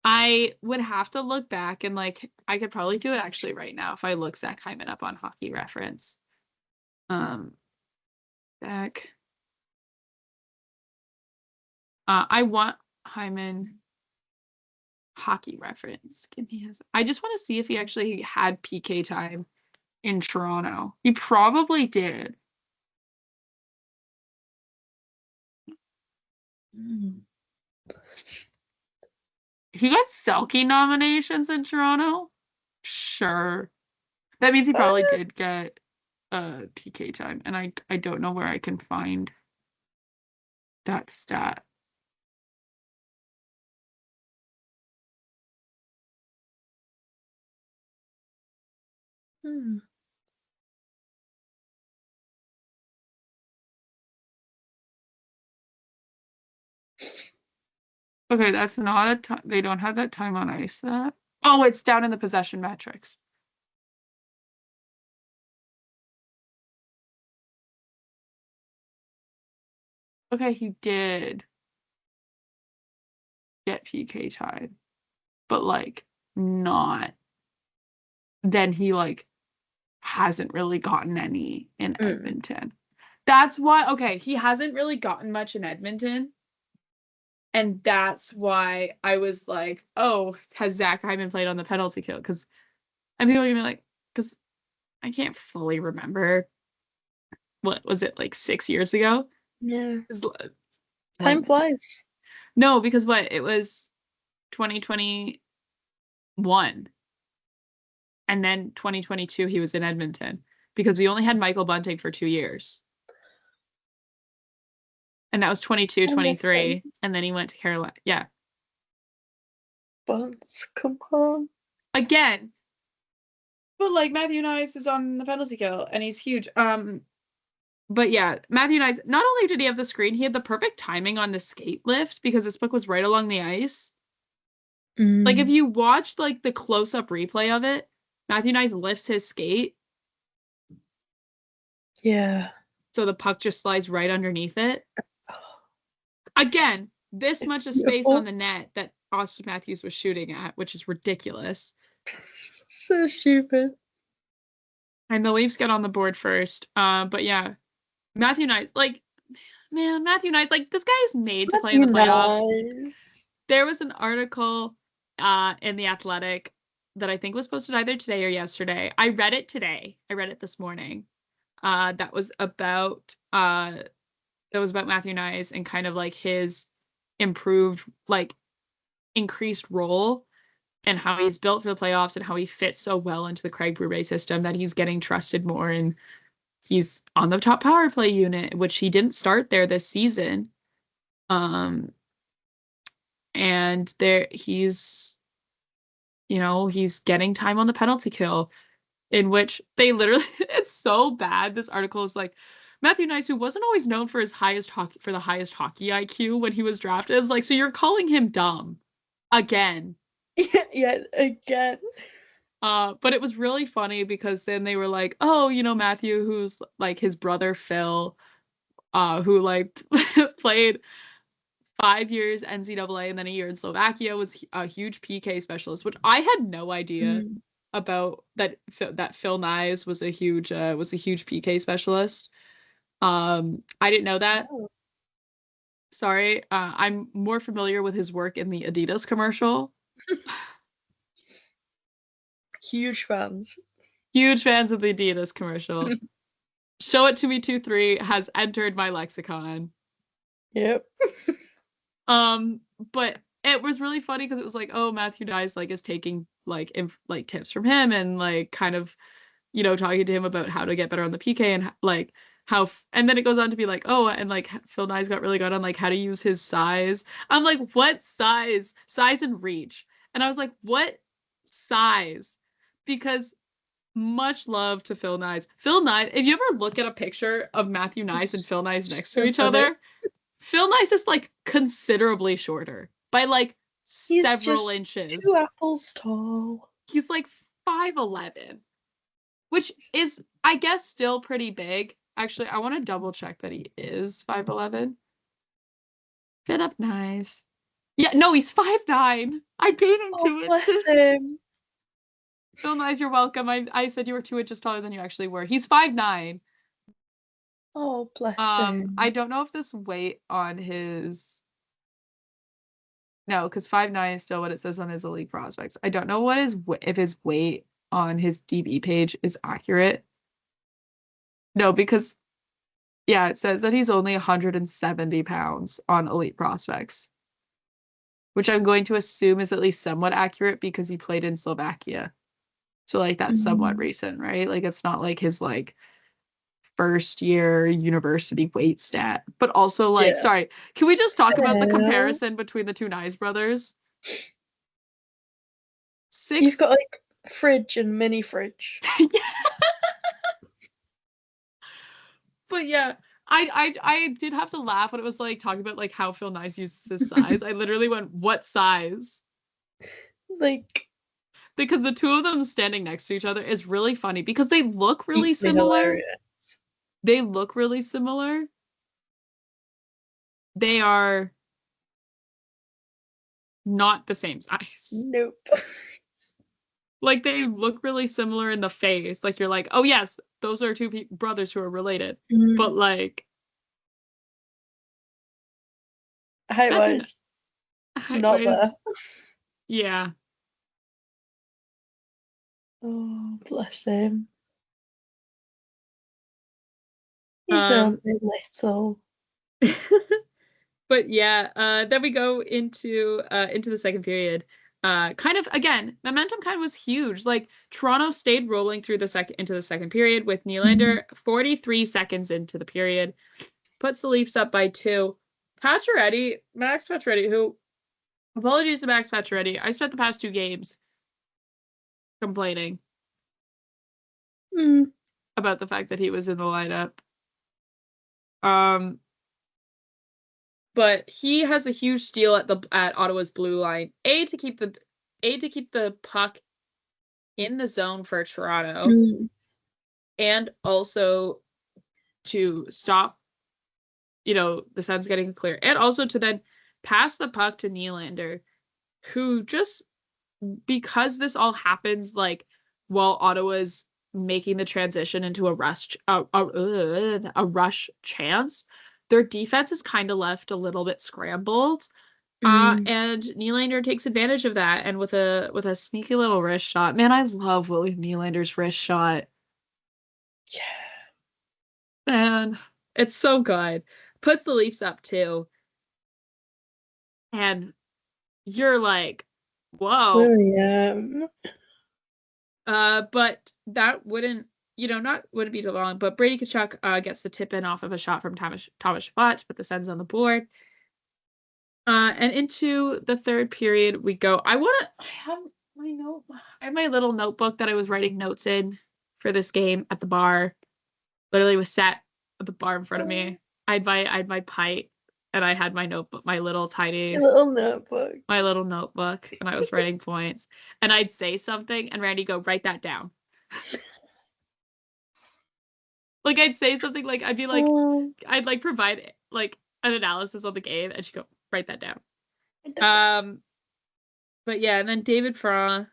I would have to look back and like I could probably do it actually right now if I look Zach Hyman up on Hockey Reference. Um Zach. I want Hyman Hockey Reference. Give me his. I just want to see if he actually had PK time in Toronto. He probably did. Mm. He got Selkie nominations in Toronto? Sure. That means he probably did get PK time, and I don't know where I can find that stat. Hmm. Okay, that's not a time. They don't have that time on ice. That. Oh, it's down in the possession metrics. Okay, he did get PK time, but like not. Then he like hasn't really gotten any in Mm. Edmonton. That's why. Okay, he hasn't really gotten much in Edmonton. And that's why I was like, oh, has Zach Hyman played on the penalty kill? Because and people are gonna be like, because I can't fully remember what was it like 6 years ago? Yeah. Is Time when flies. no, because what it was 2021, and then 2022 he was in Edmonton because we only had Michael Bunting for 2 years. And that was 22, I miss him. 23, and then he went to Carolina. Yeah. Buns, come on. Again, but like Matthew Nyes is on the penalty kill and he's huge. But yeah, Matthew Nyes, not only did he have the screen, he had the perfect timing on the skate lift because this book was right along the ice. Like if Mm. you watch like the close-up replay of it, Matthew Nyes lifts his skate, Yeah. so the puck just slides right underneath it. Oh, Again, this it's much of space on beautiful. the net that Austin Matthews was shooting at, which is ridiculous. So stupid. And the Leafs get on the board first. But yeah, Matthew Nyes, like, man, Matthew Nyes, like, this guy is made to play in Matthew the playoffs. nice. There was an article in The Athletic that I think was posted either today or yesterday. I read it today. I read it this morning. That was about Matthew Nyes and kind of like his improved, like increased role and how he's built for the playoffs and how he fits so well into the Craig Berube system that he's getting trusted more and he's on the top power play unit, which he didn't start there this season. Um, and there he's getting time on the penalty kill, in which they literally it's so bad. This article is like Matthew Nyes, who wasn't always known for the highest hockey IQ when he was drafted, is like, so you're calling him dumb again. Yeah, again. But it was really funny because then they were like, oh, Matthew, who's like his brother Phil, who like played 5 years NCAA and then a year in Slovakia, was a huge PK specialist, which I had no idea Mm. about that Phil Nyes was a huge PK specialist. I didn't know that. Oh. Sorry. I'm more familiar with his work in the Adidas commercial. Huge fans. Huge fans of the Adidas commercial. Show It To Me 2-3 has entered my lexicon. Yep. But it was really funny because it was like, oh, Matthew Nyes like is taking like tips from him and like kind of, you know, talking to him about how to get better on the PK and like how and then it goes on to be like, oh, and like Phil Nyes got really good on like how to use his size. I'm like, what size? Size and reach. And I was like, what size? Because much love to Phil Nyes. Phil Nyes, if you ever look at a picture of Matthew Nyes and Phil Nyes next to So each funny. other, Phil Nyes is like considerably shorter by like He's several just inches. 2 apples tall. He's like 5'11", which is, I guess, still pretty big. Actually, I want to double check that he is 5'11". Fit up nice. Yeah, no, he's 5'9". I beat him Oh, to bless it. him. Phil Nyes, you're welcome. I said you were 2 inches taller than you actually were. He's 5'9". Oh, bless him. I don't know if this weight on his... No, because 5'9" is still what it says on his elite prospects. I don't know what if his weight on his DB page is accurate. No, because yeah, it says that he's only 170 pounds on elite prospects, which I'm going to assume is at least somewhat accurate because he played in Slovakia. So like that's somewhat recent, right? Like it's not like his like first year university weight stat. But also like, Yeah. sorry, can we just talk about the Hello. comparison between the two Nyes brothers? You've got like fridge and mini fridge. Yeah. But yeah, I did have to laugh when it was like talking about like how Phil Nyes uses his size. I literally went, what size? Like, Because the two of them standing next to each other is really funny because they look really deeply similar. hilarious. They look really similar. They are not the same size. Nope. Like they look really similar in the face. Like you're like, oh yes, those are two brothers who are related. But like, height-wise, it's not there. Yeah. Oh, bless him. He's only little. But yeah, then we go into the second period. Kind of again, momentum kind of was huge. Like Toronto stayed rolling through into the second period with Nylander 43 seconds into the period, puts the Leafs up by 2. Max Pacioretty, who, apologies to Max Pacioretty, I spent the past 2 games complaining about the fact that he was in the lineup. But he has a huge steal at Ottawa's blue line. To keep the puck in the zone for Toronto, and also to stop, the Sens getting clear, and also to then pass the puck to Nylander, who just, because this all happens like while Ottawa's making the transition into a rush chance, their defense is kind of left a little bit scrambled. And Nylander takes advantage of that, and with a sneaky little wrist shot. Man, I love William Nylander's wrist shot. Yeah. Man, it's so good. Puts the Leafs up 2. And you're like, whoa. William. But that wouldn't be too long. But Brady Tkachuk gets the tip in off of a shot from Thomas Chabot to put the Sens on the board. And into the third period we go. I have my little notebook that I was writing notes in for this game at the bar. Literally was sat at the bar in front of me. I had my pint, and I had my notebook, my little notebook, and I was writing points. And I'd say something, and Randy go, write that down. Like I'd say something, like I'd be like, I'd like provide like an analysis on the game, and she'd go, write that down. But yeah, and then David Perron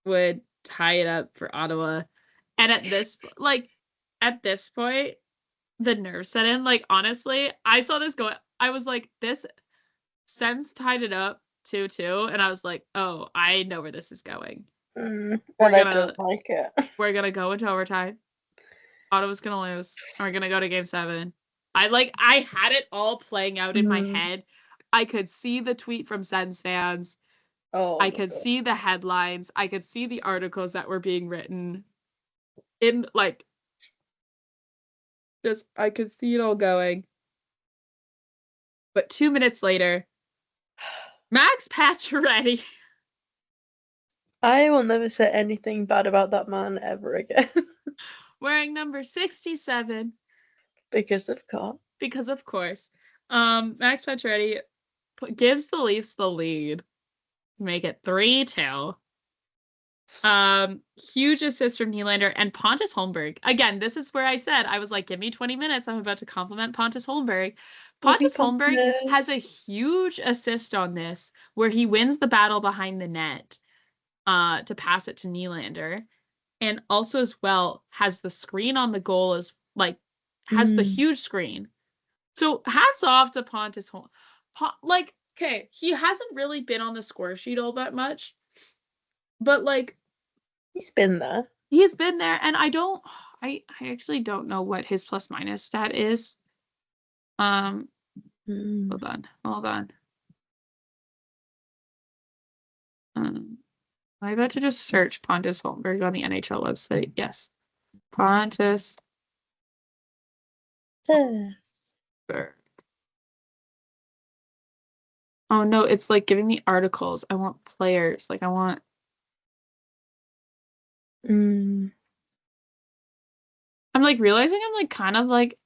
would tie it up for Ottawa. And at this point, the nerves set in. Like, honestly, I saw this go. I was like, this Sens tied it up 2-2, and I was like, oh, I know where this is going. And We're I gonna don't like it. we're gonna go into overtime. Ottawa's gonna lose. And we're gonna go to game 7. I had it all playing out in my head. I could see the tweet from Sens fans. Oh I my could God. see the headlines. I could see the articles that were being written. In like just I could see it all going. But 2 minutes later, Max Pacioretty I will never say anything bad about that man ever again. wearing number 67 Because of course. because of course, Max Pacioretty gives the Leafs the lead, make it 3-2. Huge assist from Nylander and Pontus Holmberg. Again, this is where I said I was like, give me 20 minutes. I'm about to compliment Pontus Holmberg. Love you, Pontus Holmberg has Pontus. a huge assist on this where he wins the battle behind the net to pass it to Nylander. And also as well has the screen on the goal as like has the huge screen. So hats off to Pontus Holmberg. Like, okay, he hasn't really been on the score sheet all that much. But like He's been there. he's been there, and I actually don't know what his plus minus stat is. Hold on. I'm about to just search Pontus Holmberg on the NHL website. Yes. Pontus Holmberg. Oh no, it's like giving me articles. I want players. Like I want I'm like realizing I'm like kind of like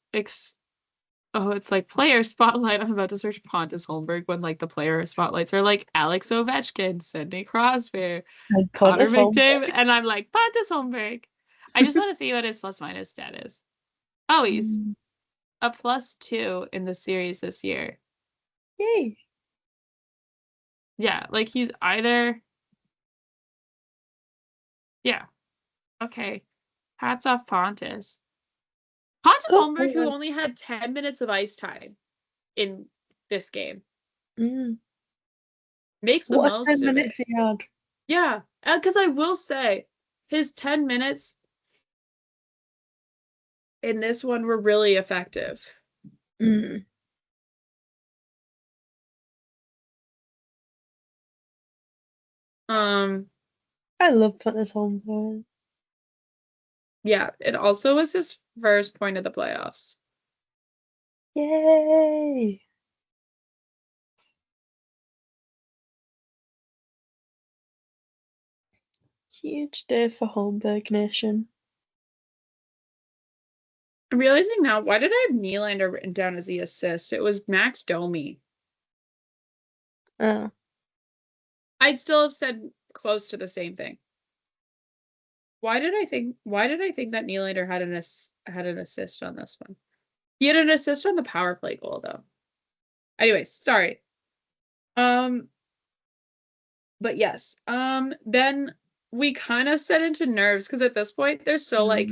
oh, it's like player spotlight. I'm about to search Pontus Holmberg when like the player spotlights are like Alex Ovechkin, Sidney Crosby, Connor Pontus McDavid, Holmberg. and I'm like Pontus Holmberg. I just want to see what his plus minus stat is. Oh, he's a +2 in the series this year. Yay. Yeah, like he's either. Yeah. Okay. Hats off Pontus. Pontus Oh, Holmberg, who only had 10 minutes of ice time in this game, makes the what most 10 of minutes it. he had. Yeah, because I will say his 10 minutes in this one were really effective. I love Pontus Holmberg. Yeah, it also was his first point of the playoffs. Yay. Huge day for Holmberg Nation. I'm realizing now, why did I have Nylander written down as the assist? It was Max Domi. Oh. I'd still have said close to the same thing. Why did I think that Nylander had an assist on this one? He had an assist on the power play goal though. Anyways, sorry. But yes. Then we kind of set into nerves because at this point there's so like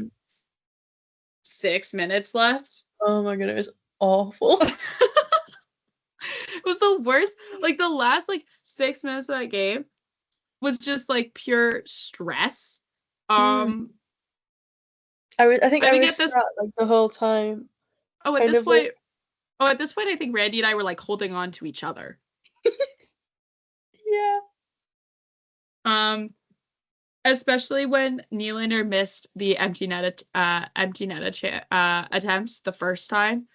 6 minutes left. Oh my god, it was awful. It was the worst. Like the last like 6 minutes of that game was just like pure stress. I think I was at this sad like the whole time. at this point I think Randy and I were like holding on to each other. Yeah. Especially when Nylander missed the empty net attempts the first time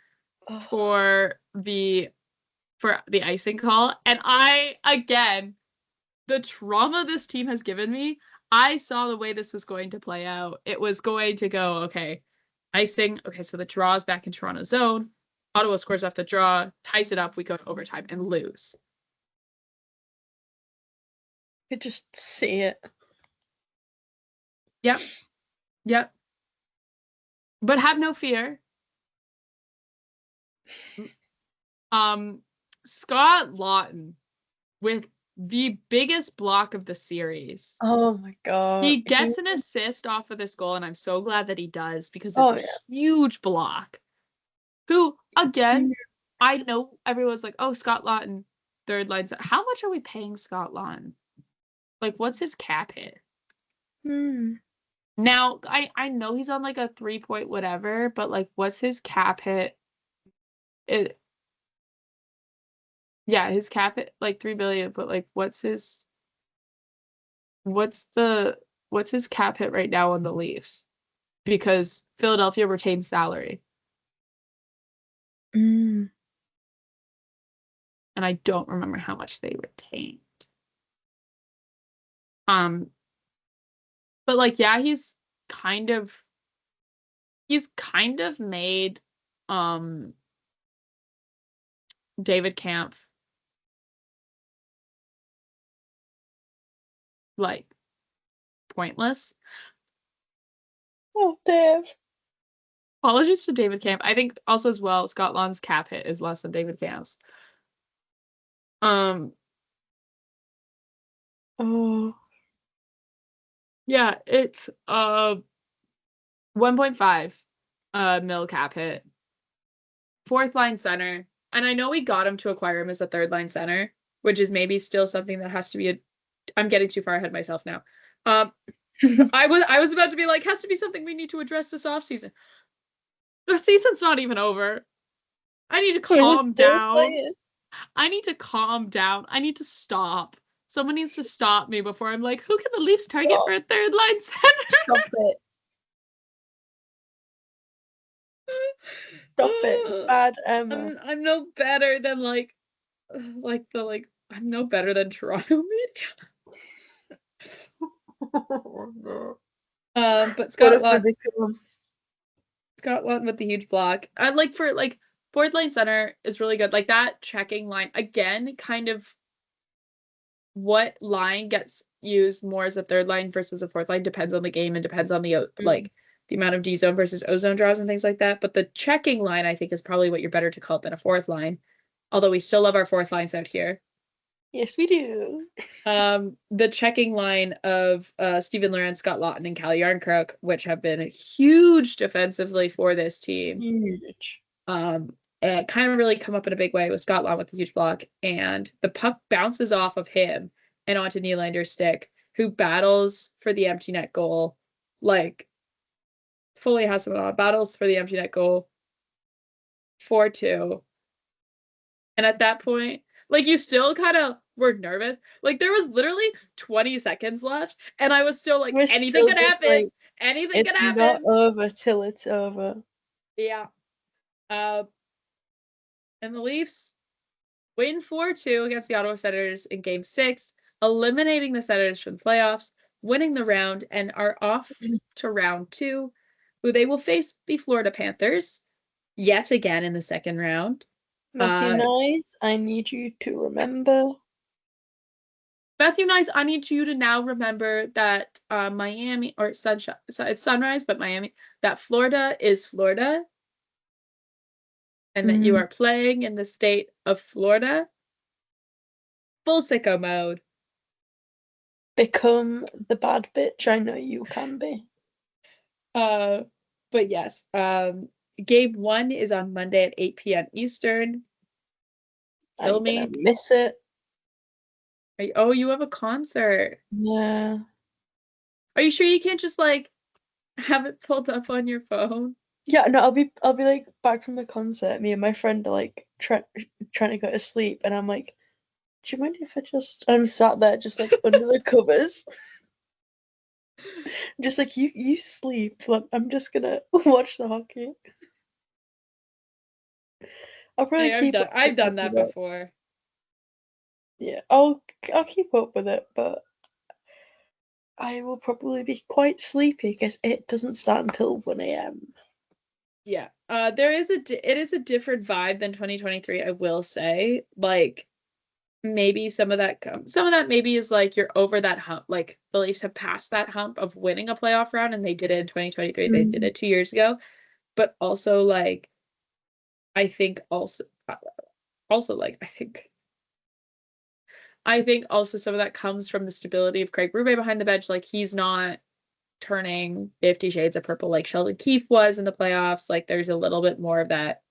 for the icing call. And the trauma this team has given me, I saw the way this was going to play out. It was going to go, okay, icing. Okay, so the draw is back in Toronto's zone. Ottawa scores off the draw, ties it up. We go to overtime and lose. You could just see it. Yep. But have no fear. Scott Laughton with the biggest block of the series. Oh my god. He gets an assist off of this goal, and I'm so glad that he does because it's a huge block. Who, again, I know everyone's like, oh, Scott Laughton, third line. How much are we paying Scott Laughton? Like, what's his cap hit? Now, I know he's on like a 3-point whatever, but like what's his cap hit? Yeah, his cap hit like 3 billion, but like what's his cap hit right now on the Leafs? Because Philadelphia retains salary. Mm. And I don't remember how much they retained. But like yeah, he's kind of made David Kampf like pointless. Oh, Dave. Apologies to David Kampf. I think also as well, Scott Lawn's cap hit is less than David Kampf's. Oh. Yeah, it's 1.5 mil cap hit. Fourth line center. And I know we got him to acquire him as a third line center, which is maybe still something that has to be I'm getting too far ahead of myself now. I was about to be like, has to be something we need to address this offseason. The season's not even over. I need to calm down. I need to calm down. I need to stop. Someone needs to stop me before I'm like, who can the Leafs target for a third line center? Stop it. Stop it. Bad Emma. I'm no better than I'm no better than Toronto media. But Scott Laughton with the huge block. I like for like fourth line center is really good. Like that checking line again, kind of what line gets used more as a third line versus a fourth line depends on the game and depends on the like the amount of D zone versus O zone draws and things like that. But the checking line I think is probably what you're better to call it than a fourth line. Although we still love our fourth lines out here. Yes, we do. The checking line of Steven Lorentz, Scott Laughton, and Cal Yarncrook, which have been huge defensively for this team. Huge. And kind of really come up in a big way with Scott Laughton with the huge block, and the puck bounces off of him and onto Nylander's stick, who battles for the empty net goal, like fully has someone on, battles for the empty net goal, 4-2. And at that point, like you still kind of were nervous. Like there was literally 20 seconds left, and I was still like, anything could happen. Like, anything could happen. It's not over till it's over. Yeah. And the Leafs win 4-2 against the Ottawa Senators in Game 6, eliminating the Senators from the playoffs, winning the round, and are off to round 2, who they will face the Florida Panthers yet again in the second round. Matthew Nyes, I need you to remember. Matthew Nyes, I need you to now remember that Miami, or it's Sunrise, but Miami, that Florida is Florida. And that you are playing in the state of Florida. Full sicko mode. Become the bad bitch I know you can be. But yes, Game 1 is on Monday at 8 p.m. Eastern. I'm gonna miss it. Oh, you have a concert. Yeah. Are you sure you can't just like have it pulled up on your phone? Yeah, no, I'll be like back from the concert. Me and my friend are like trying to go to sleep, and I'm like, do you mind if I'm sat there just like under the covers, just like you sleep. I'm just gonna watch the hockey. I'll probably I've done that before. Yeah, I'll keep up with it, but I will probably be quite sleepy because it doesn't start until 1 a.m. Yeah, it is a different vibe than 2023, I will say. Like, maybe some of that maybe is like you're over that hump. Like, the Leafs have passed that hump of winning a playoff round, and they did it in 2023. They did it 2 years ago. But also, like, I think also like, I think also some of that comes from the stability of Craig Berube behind the bench. Like, he's not turning 50 Shades of Purple like Sheldon Keefe was in the playoffs. Like, there's a little bit more of that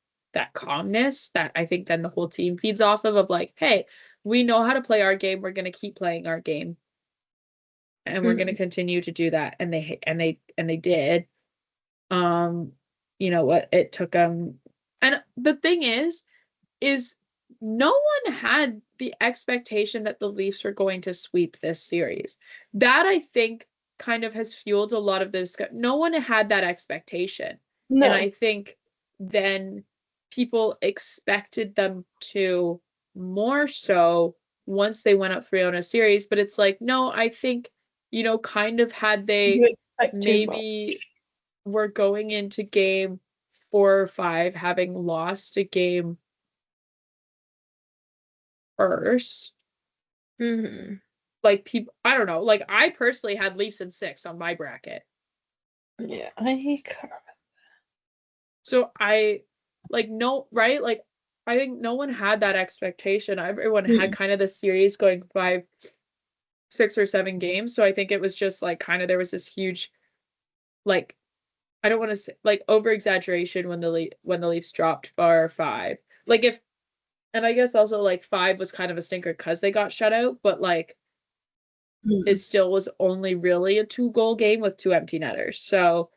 calmness that I think then the whole team feeds off of like, hey, we know how to play our game. We're going to keep playing our game. and we're going to continue to do that. And they did. You know what? It took them. And the thing is no one had the expectation that the Leafs were going to sweep this series. That I think kind of has fueled a lot of this. No one had that expectation. And I No. think then people expected them to more so once they went up 3-0 in a series. But it's like, no, I think, kind of had they You expect too much. maybe were going into game 4 or 5 having lost a game first. Like people, I don't know. Like I personally had Leafs in 6 on my bracket. Yeah, I can't. So I like no right? Like I think no one had that expectation. Everyone had kind of this series going 5, 6 or 7 games. So I think it was just like kind of there was this huge like I don't want to say like over exaggeration when the Leafs dropped 4 or 5. Like if and I guess also like 5 was kind of a stinker because they got shut out, but like it still was only really a 2-goal game with 2 empty netters. So,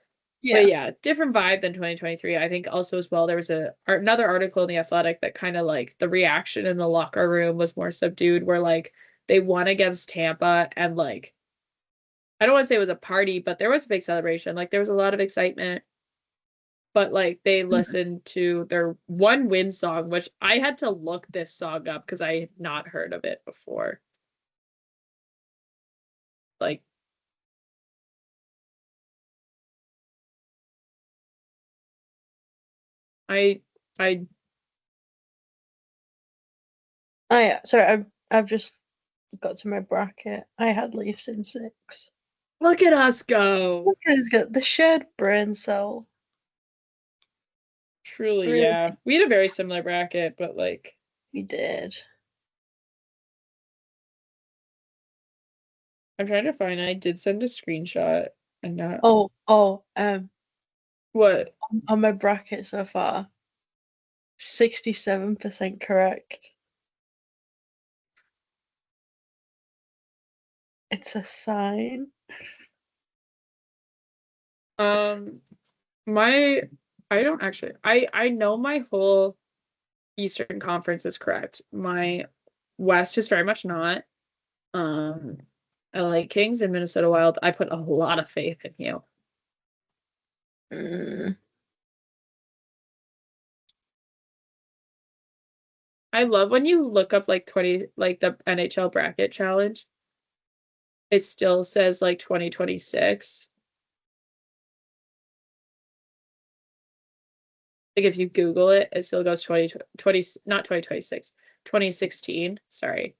but yeah, different vibe than 2023. I think also as well, there was another article in The Athletic that kind of like the reaction in the locker room was more subdued, where like they won against Tampa and like, I don't want to say it was a party, but there was a big celebration. Like there was a lot of excitement. But like they listened to their one win song, which I had to look this song up because I had not heard of it before. Like I I Oh yeah, sorry, I've just got to my bracket. I had Leafs in 6. look at us go. Look at us got the shared brain cell. Truly, Really, yeah. We had a very similar bracket, but like we did. I'm trying to find I did send a screenshot and not what? On my bracket so far, 67% correct. It's a sign. My I don't actually I know my whole Eastern Conference is correct. My West is very much not. Um LA Kings and Minnesota Wild, I put a lot of faith in you. I love when you look up like 20 like the NHL bracket challenge. It still says like 2026. Like if you Google it, it still goes 2020, not 2026, 2016. Sorry.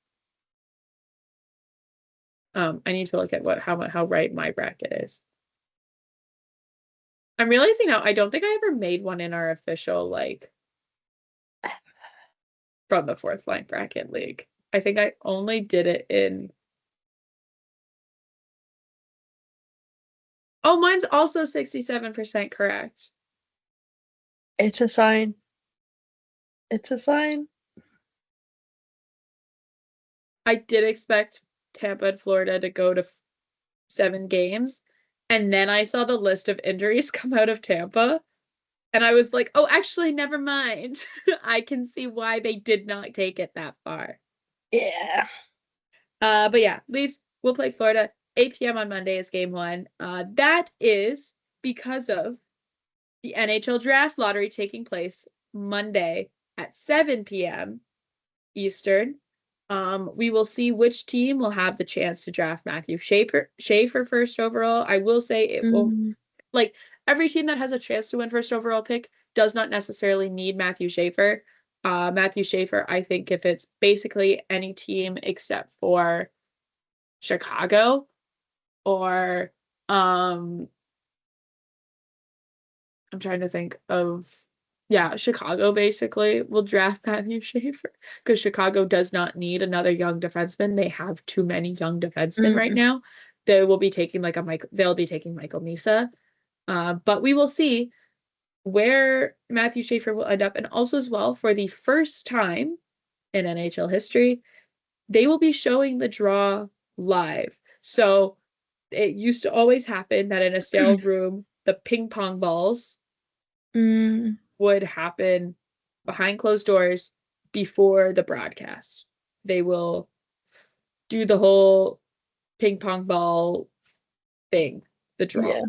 I need to look at how right my bracket is. I'm realizing now I don't think I ever made one in our official like from the fourth line bracket league. I think I only did it in. Oh, mine's also 67% correct. It's a sign. It's a sign. I did expect Tampa and Florida to go to 7 games, and then I saw the list of injuries come out of Tampa, and I was like, oh, actually, never mind. I can see why they did not take it that far. Yeah. But yeah, Leafs will play Florida. 8 p.m. on Monday is game 1. That is because of the NHL draft lottery taking place Monday at 7 p.m. Eastern. We will see which team will have the chance to draft Matthew Schaefer first overall. I will say it will like every team that has a chance to win first overall pick does not necessarily need Matthew Schaefer. Matthew Schaefer, I think if it's basically any team except for Chicago or I'm trying to think of Chicago basically will draft Matthew Schaefer because Chicago does not need another young defenseman. They have too many young defensemen right now. They will be taking they'll be taking Michael Misa. But we will see where Matthew Schaefer will end up. And also as well, for the first time in NHL history, they will be showing the draw live. So it used to always happen that in a stale room, the ping pong balls would happen behind closed doors before the broadcast. They will do the whole ping pong ball thing, the draw. Yeah.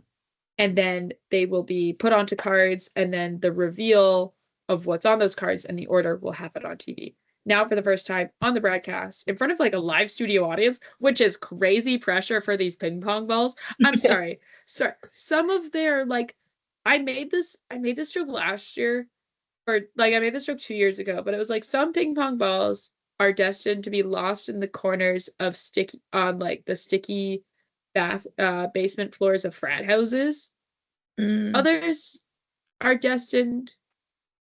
And then they will be put onto cards, and then the reveal of what's on those cards and the order will happen on TV. Now, for the first time on the broadcast, in front of like a live studio audience, which is crazy pressure for these ping pong balls. I'm sorry. Sorry. Some of their like I made this joke last year, or like I made this joke 2 years ago, but it was like some ping pong balls are destined to be lost in the corners of sticky on like the sticky basement floors of frat houses. Others are destined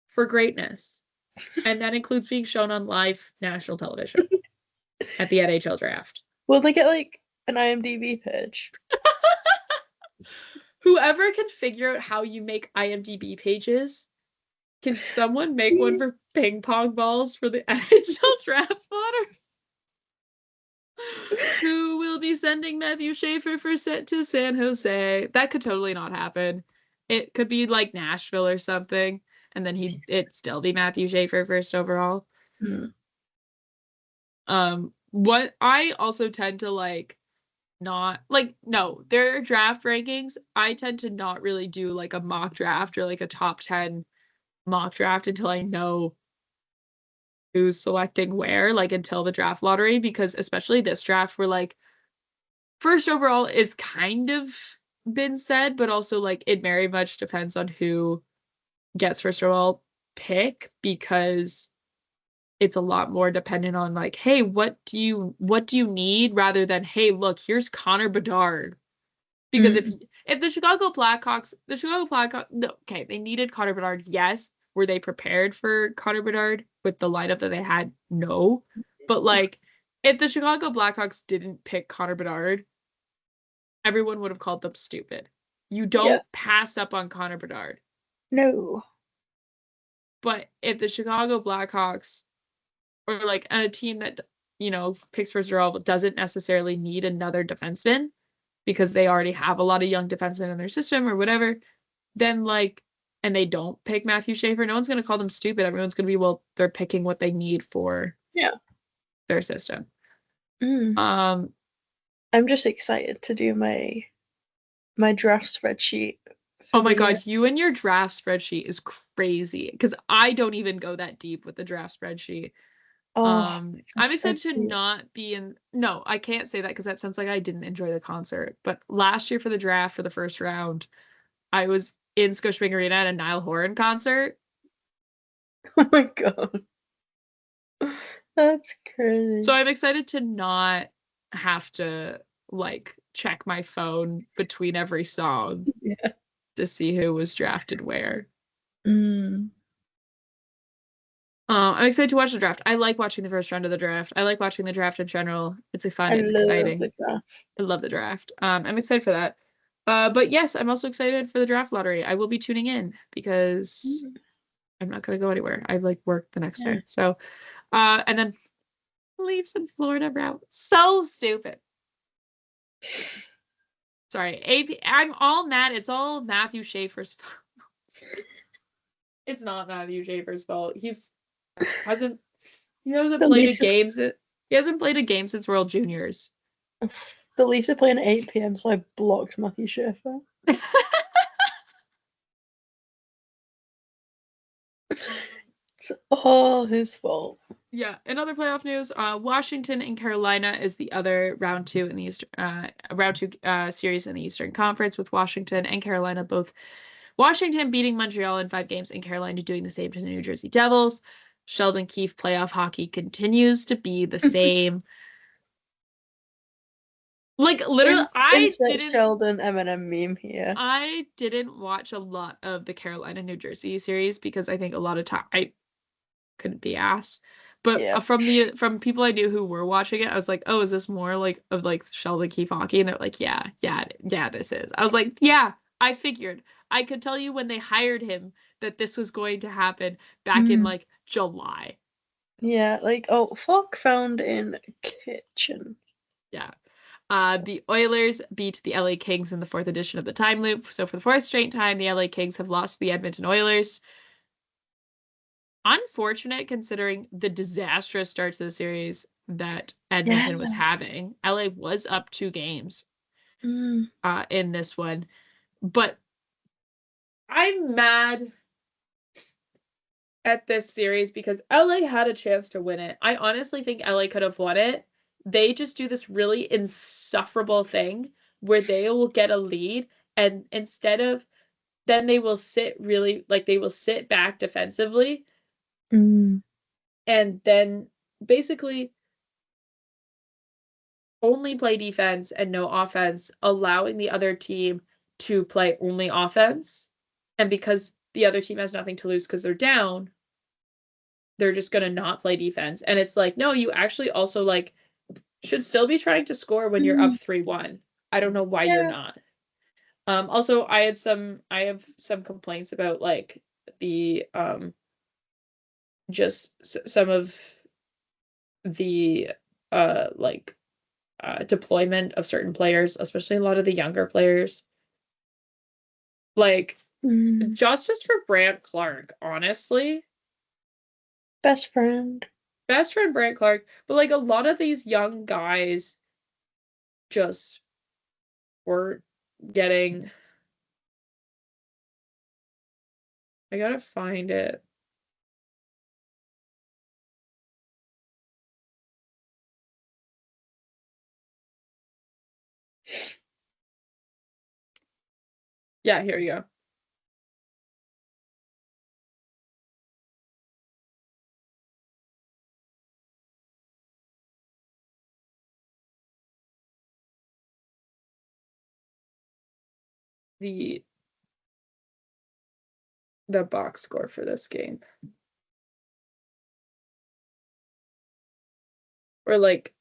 for greatness, and that includes being shown on live national television at the NHL draft. Will they get like an IMDb page? Whoever can figure out how you make IMDb pages, can someone make one for ping pong balls for the NHL draft lottery? Who will be sending Matthew Schaefer to San Jose? That could totally not happen. It could be like Nashville or something, and then it'd still be Matthew Schaefer first overall. What I also tend to like not like no, their draft rankings, I tend to not really do like a mock draft or like a top 10 mock draft until I know who's selecting where, like until the draft lottery, because especially this draft where like first overall is kind of been said, but also like it very much depends on who gets first overall pick, because it's a lot more dependent on like, hey, what do you need, rather than, hey, look, here's Connor Bedard. Because if the Chicago Blackhawks, no, okay, they needed Connor Bedard, yes. Were they prepared for Connor Bedard with the lineup that they had? No. But like, if the Chicago Blackhawks didn't pick Connor Bedard, everyone would have called them stupid. You don't pass up on Connor Bedard. No. But if the Chicago Blackhawks, or like a team that, you know, picks first overall but doesn't necessarily need another defenseman because they already have a lot of young defensemen in their system or whatever, then like, and they don't pick Matthew Schaefer, no one's going to call them stupid. Everyone's going to be, well, they're picking what they need for their system. I'm just excited to do my draft spreadsheet. Oh my God, you and your draft spreadsheet is crazy, because I don't even go that deep with the draft spreadsheet. I'm excited to not be in. No, I can't say that because that sounds like I didn't enjoy the concert. But last year for the draft for the first round, I was in Scotiabank Arena at a Niall Horan concert. Oh my God. That's crazy. So I'm excited to not have to like check my phone between every song to see who was drafted where. I'm excited to watch the draft. I like watching the first round of the draft. I like watching the draft in general. It's fun. It's exciting. I love the draft. I'm excited for that. But yes, I'm also excited for the draft lottery. I will be tuning in because I'm not going to go anywhere. I like work the next day. So, and then Leafs in Florida route. So stupid. Sorry, AP. I'm all mad. It's all Matthew Schaefer's fault. It's not Matthew Schaefer's fault. He hasn't played a game. He hasn't played a game since World Juniors. The Leafs are playing at 8 p.m, so I blocked Matthew Schaefer. It's all his fault. Yeah. In other playoff news, Washington and Carolina is the other round two in the series in the Eastern Conference, with Washington and Carolina both. Washington beating Montreal in 5 games, and Carolina doing the same to the New Jersey Devils. Sheldon Keefe playoff hockey continues to be the same. Like literally, I didn't. Sheldon Eminem meme here. I didn't watch a lot of the Carolina New Jersey series because I think a lot of time I couldn't be asked. But from people I knew who were watching it, I was like, oh, is this more like of like Sheldon Keefe hockey? And they're like, yeah, this is. I was like, yeah, I figured. I could tell you when they hired him that this was going to happen back in like July. Yeah, like, oh, fuck found in kitchen. Yeah. The Oilers beat the LA Kings in the 4th edition of the time loop. So for the 4th straight time, the LA Kings have lost the Edmonton Oilers. Unfortunate considering the disastrous start to the series that Edmonton was having. LA was up 2 games in this one. But I'm mad at this series because LA had a chance to win it. I honestly think LA could have won it. They just do this really insufferable thing where they will get a lead and instead of then they will sit back defensively and then basically only play defense and no offense, allowing the other team to play only offense. And because the other team has nothing to lose because they're down, they're just going to not play defense. And it's like, no, you actually also like should still be trying to score when you're up 3-1. I don't know why you're not. Also I have some complaints about like the just some of the deployment of certain players, especially a lot of the younger players. Like justice for Brant Clark, honestly. Best friend Brant Clark, but like a lot of these young guys just weren't getting. I gotta find it. Yeah, here you go. The box score for this game. Or like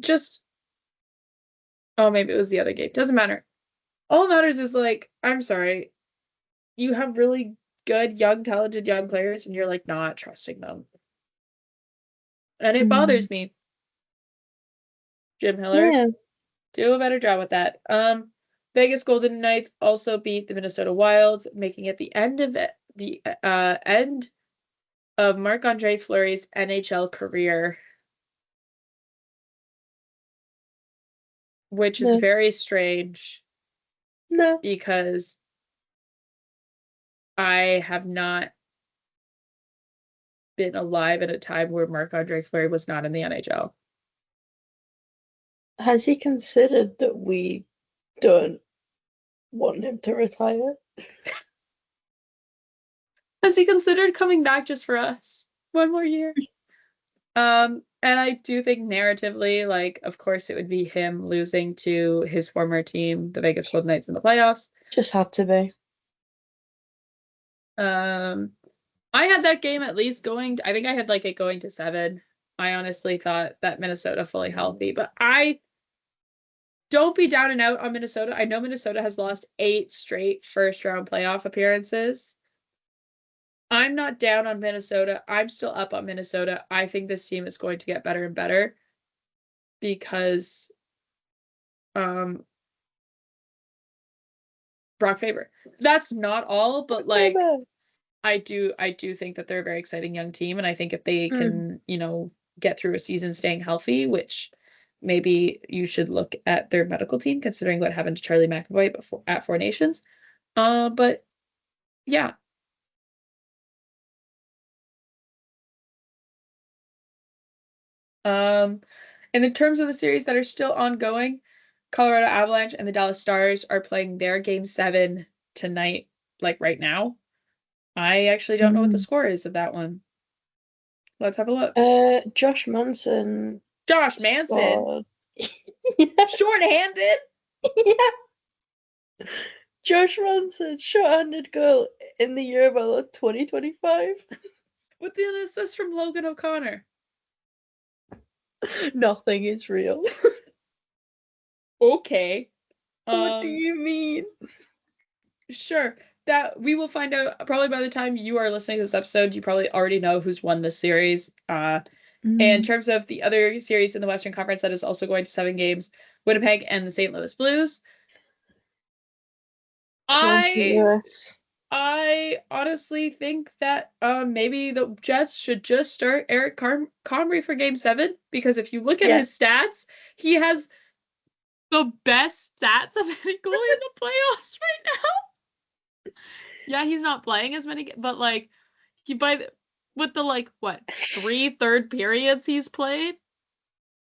just maybe it was the other game. Doesn't matter. All that matters is like, I'm sorry. You have really good, young, talented young players and you're like not trusting them. And it bothers me. Jim Hiller. Do a better job with that. Vegas Golden Knights also beat the Minnesota Wild, making it the end of Marc-Andre Fleury's NHL career, which is very strange. No. Because I have not been alive at a time where Marc-Andre Fleury was not in the NHL. Has he considered that we don't want him to retire? Has he considered coming back just for us? One more year? And I do think narratively, like, of course, it would be him losing to his former team, the Vegas Golden Knights, in the playoffs. Just had to be. I had that game at least going. I think I had like it going to 7. I honestly thought that Minnesota fully healthy, but I don't be down and out on Minnesota. I know Minnesota has lost 8 straight first-round playoff appearances. I'm not down on Minnesota. I'm still up on Minnesota. I think this team is going to get better and better because Brock Faber. That's not all, but like I do think that they're a very exciting young team, and I think if they can, get through a season staying healthy, which maybe you should look at their medical team considering what happened to Charlie McAvoy at Four Nations. But yeah. In the terms of the series that are still ongoing, Colorado Avalanche and the Dallas Stars are playing their game 7 tonight, like right now. I actually don't know what the score is of that one. Let's have a look. Josh Manson. Shorthanded? Yeah. Josh Manson, shorthanded goal in the year of our Lord 2025. With the assist from Logan O'Connor. Nothing is real. Okay. What do you mean? Sure. That we will find out probably by the time you are listening to this episode. You probably already know who's won this series. And in terms of the other series in the Western Conference that is also going to 7 games, Winnipeg and the St. Louis Blues. I honestly think that maybe the Jets should just start Eric Comrie for Game 7, because if you look at his stats, he has the best stats of any goalie in the playoffs right now. Yeah, he's not playing as many, but like with the like what 3 third periods he's played.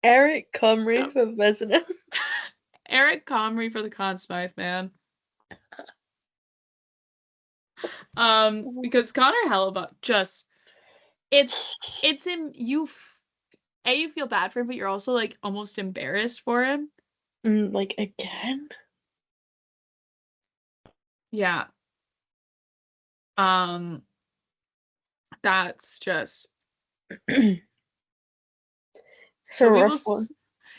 Eric Comrie for Vezina. Eric Comrie for the Conn Smythe, man. Because Connor Hellebuck just it's him. You feel bad for him, but you're also like almost embarrassed for him. Like again. Yeah. That's just so we will.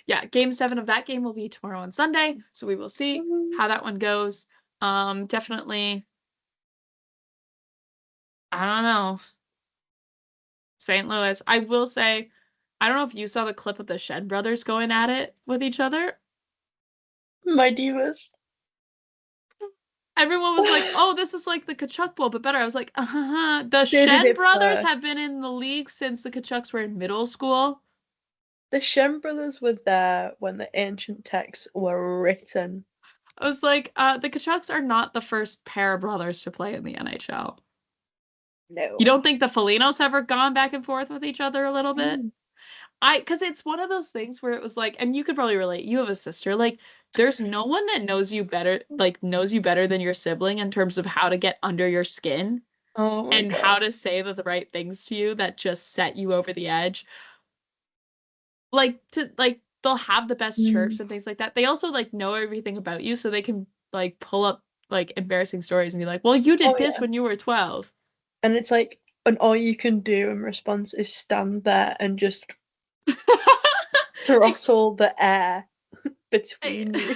Yeah, Game 7 of that game will be tomorrow on Sunday, so we will see how that one goes. Definitely. I don't know. St. Louis. I will say, I don't know if you saw the clip of the Shed brothers going at it with each other. My divas. Everyone was like, oh, this is like the Kachuk Bowl, but better. I was like, The Shed brothers have been in the league since the Kachucks were in middle school. The Shen brothers were there when the ancient texts were written. I was like, the Kachucks are not the first pair of brothers to play in the NHL. No. You don't think the Folignos ever gone back and forth with each other a little bit? Because it's one of those things where it was like, and you could probably relate, you have a sister, like, there's no one that knows you better than your sibling in terms of how to get under your skin and God. how to say the right things to you that just set you over the edge. Like, they'll have the best chirps and things like that. They also, like, know everything about you, so they can, like, pull up, like, embarrassing stories and be like, well, you did this when you were 12. And it's like, and all you can do in response is stand there and just throttle the air between you.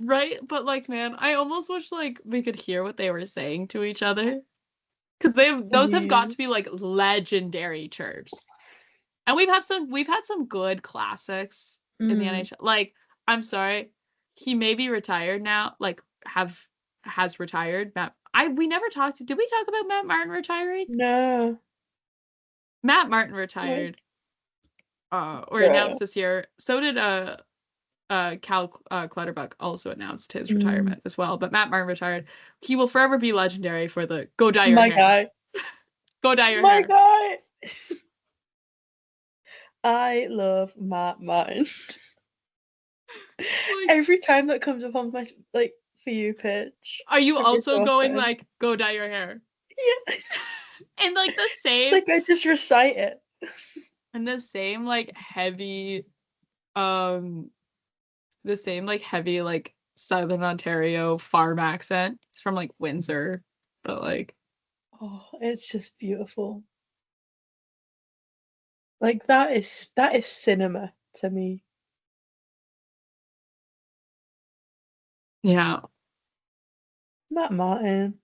Right? But like, man, I almost wish like we could hear what they were saying to each other. Because those have got to be like legendary chirps. And we've had some good classics in the NHL. Like, I'm sorry, he may be retired now, like has retired. We never talked. Did we talk about Matt Martin retiring? No. Matt Martin retired. Or announced this year. So did Cal Clutterbuck also announced his retirement as well. But Matt Martin retired. He will forever be legendary for the go dye your hair. Guy. Go dye your hair. My guy. I love Matt Martin. Every time that comes up on my like For You page. Are you also going like go dye your hair? Yeah. And like the same. It's like I just recite it. And the same like heavy like Southern Ontario farm accent. It's from like Windsor, but like, oh, it's just beautiful. Like that is cinema to me. Yeah. Matt Martin,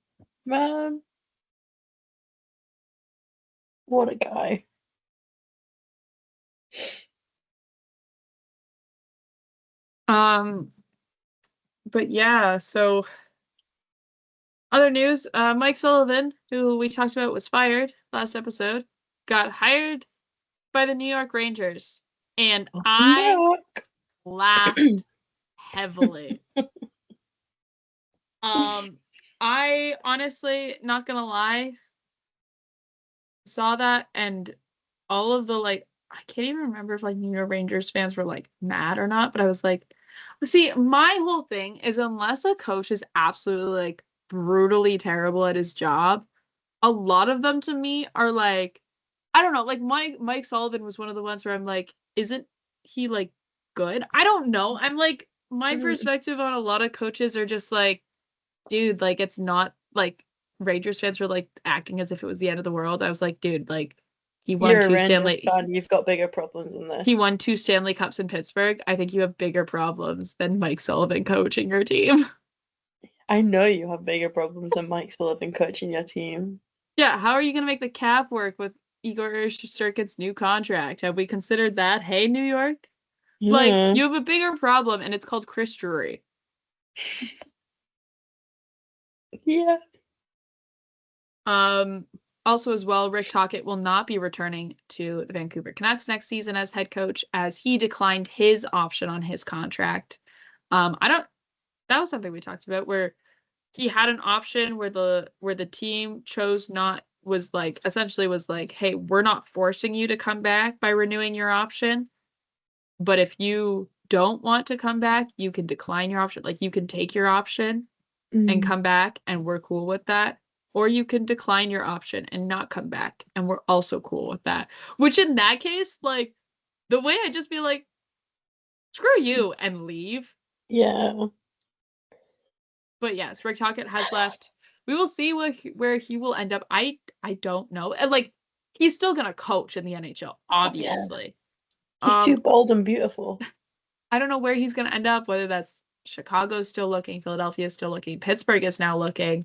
man, what a guy. But yeah, so other news, Mike Sullivan, who we talked about was fired last episode, got hired by the New York Rangers. And I laughed heavily. I honestly, not gonna lie, saw that and all of the like, I can't even remember if like New York Rangers fans were like mad or not, but I was like, see, my whole thing is unless a coach is absolutely like brutally terrible at his job, a lot of them to me are like, I don't know, like Mike Sullivan was one of the ones where I'm like, isn't he like good? I don't know. I'm like, my perspective on a lot of coaches are just like, dude, like it's not like Rangers fans were like acting as if it was the end of the world. I was like, dude, like he won You're two a Stanley. Fan. You've got bigger problems than this. He won 2 Stanley Cups in Pittsburgh. I think you have bigger problems than Mike Sullivan coaching your team. I know you have bigger problems than Mike Sullivan coaching your team. Yeah, how are you gonna make the cap work with Igor Shesterkin's new contract. Have we considered that? Hey, New York? Like, Yeah. you have a bigger problem, and it's called Chris Drury. Yeah. Also, as well, Rick Tocchet will not be returning to the Vancouver Canucks next season as head coach, as he declined his option on his contract. That was something we talked about, where he had an option where the team chose not, was like, essentially was like, hey, we're not forcing you to come back by renewing your option, but if you don't want to come back, you can decline your option. Like, you can take your option and come back, and we're cool with that. Or you can decline your option and not come back, and we're also cool with that. Which in that case, like, the way I'd just be like, screw you, and leave. Yeah. But yes, Rick Tocchet has left. We will see where he will end up. I don't know. And like, he's still gonna coach in the NHL, obviously. He's too bold and beautiful. I don't know where he's gonna end up, whether that's Chicago's still looking, Philadelphia's still looking, Pittsburgh is now looking.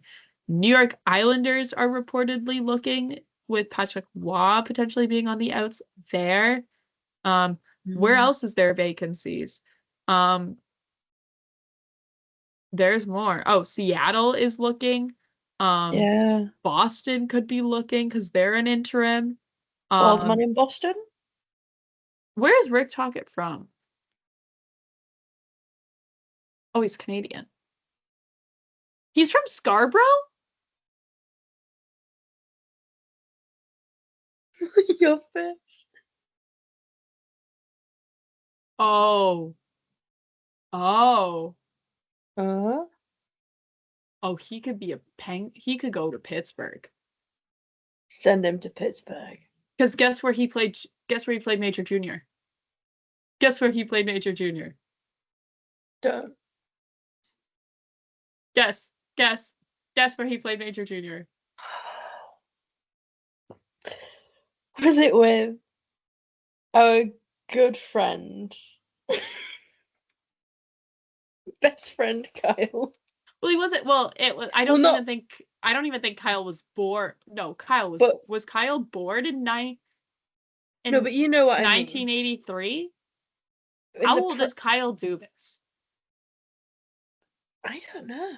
New York Islanders are reportedly looking, with Patrick Waugh potentially being on the outs there. Where else is there vacancies? There's more. Oh, Seattle is looking. Yeah. Boston could be looking because they're an interim. Wildman in Boston? Where is Rick Tocchet from? Oh, he's Canadian. He's from Scarborough? Your face. Oh. Oh. Uh-huh. Oh, he could be he could go to Pittsburgh. Send him to Pittsburgh. Because guess where he played Major Junior? Guess where he played Major Junior? Don't. Guess. Guess where he played Major Junior. Was it with our good friend? Best friend Kyle. Well, he wasn't. Well, it was. I don't even think Kyle was born. No, Kyle was Kyle born in No, but you know what I mean. 1983? How old is Kyle Dubas? I don't know.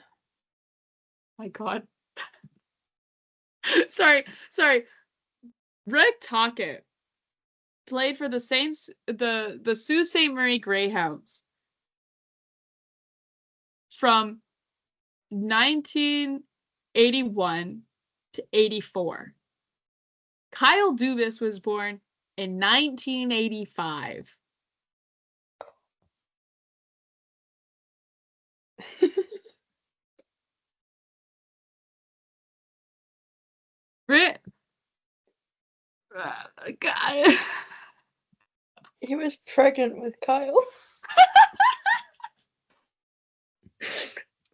My God. sorry. Rick Tocchet played for the Saints, the Sault Ste. Marie Greyhounds from 1981 to 84. Kyle Dubas was born in 1985. God. He was pregnant with Kyle.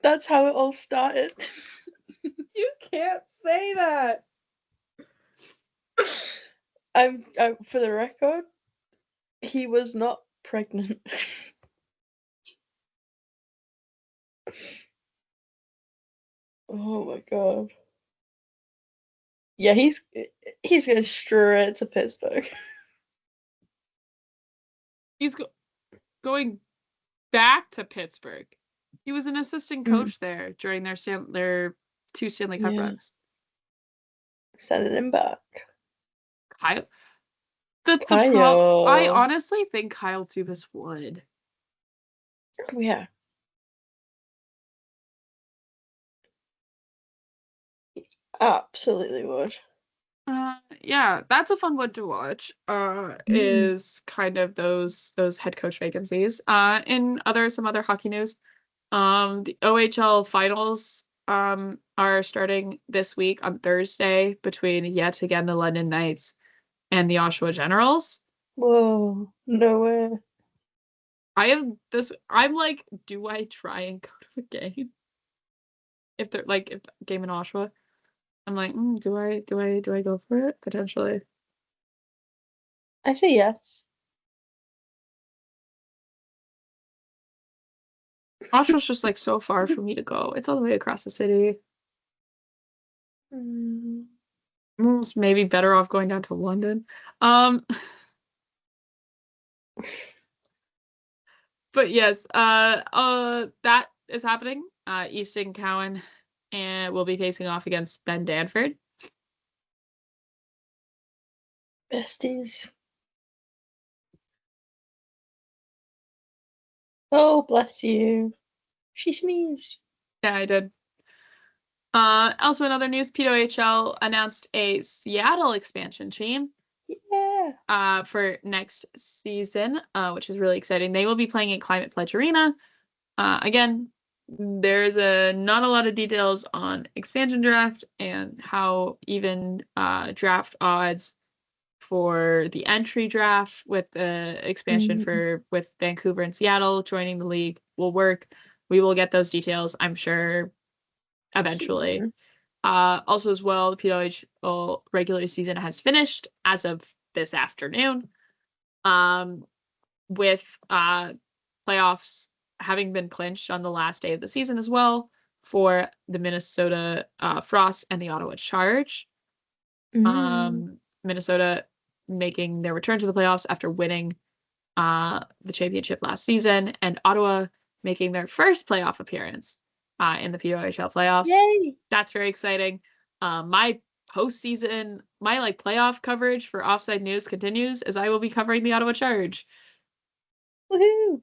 That's how it all started. You can't say that. I'm for the record, he was not pregnant. Oh my God. Yeah, he's going straight to Pittsburgh. He's going back to Pittsburgh. He was an assistant coach there during their 2 Stanley Cup runs. Sending him back. Kyle. Kyle. I honestly think Kyle Dubas would. Oh, yeah. He absolutely would. Yeah, that's a fun one to watch. Is kind of those head coach vacancies. In some other hockey news, the OHL finals are starting this week on Thursday between yet again the London Knights and the Oshawa Generals. Whoa, no way. I'm like, do I try and go to the game? If game in Oshawa, I'm like, do I go for it? Potentially. I say yes. Oshawa's just like so far for me to go. It's all the way across the city. Almost maybe better off going down to London. Um, but yes, that is happening. Easton Cowan and will be facing off against Ben Danford. Besties. Oh, bless you. She sneezed. Yeah, I did. Also in other news, PWHL announced a Seattle expansion team Yeah. for next season, which is really exciting. They will be playing in Climate Pledge Arena. Again, there's not a lot of details on expansion draft and how even draft odds for the entry draft with the expansion with Vancouver and Seattle joining the league will work. We will get those details, I'm sure, eventually. Soon. Also as well, the PWHL regular season has finished as of this afternoon. With playoffs having been clinched on the last day of the season as well for the Minnesota Frost and the Ottawa Charge. Minnesota making their return to the playoffs after winning the championship last season, and Ottawa making their first playoff appearance in the PWHL playoffs. Yay! That's very exciting. My postseason, my playoff coverage for Offside News continues as I will be covering the Ottawa Charge. Woohoo!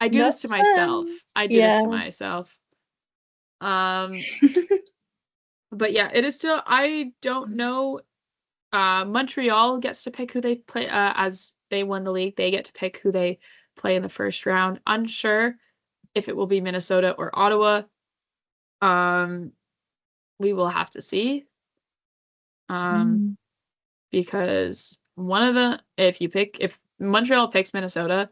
I do this to myself. I do this to myself. But yeah, it is still, I don't know. Montreal gets to pick who they play as they won the league. They get to pick who they play in the first round. Unsure if it will be Minnesota or Ottawa. We will have to see. Because if Montreal picks Minnesota,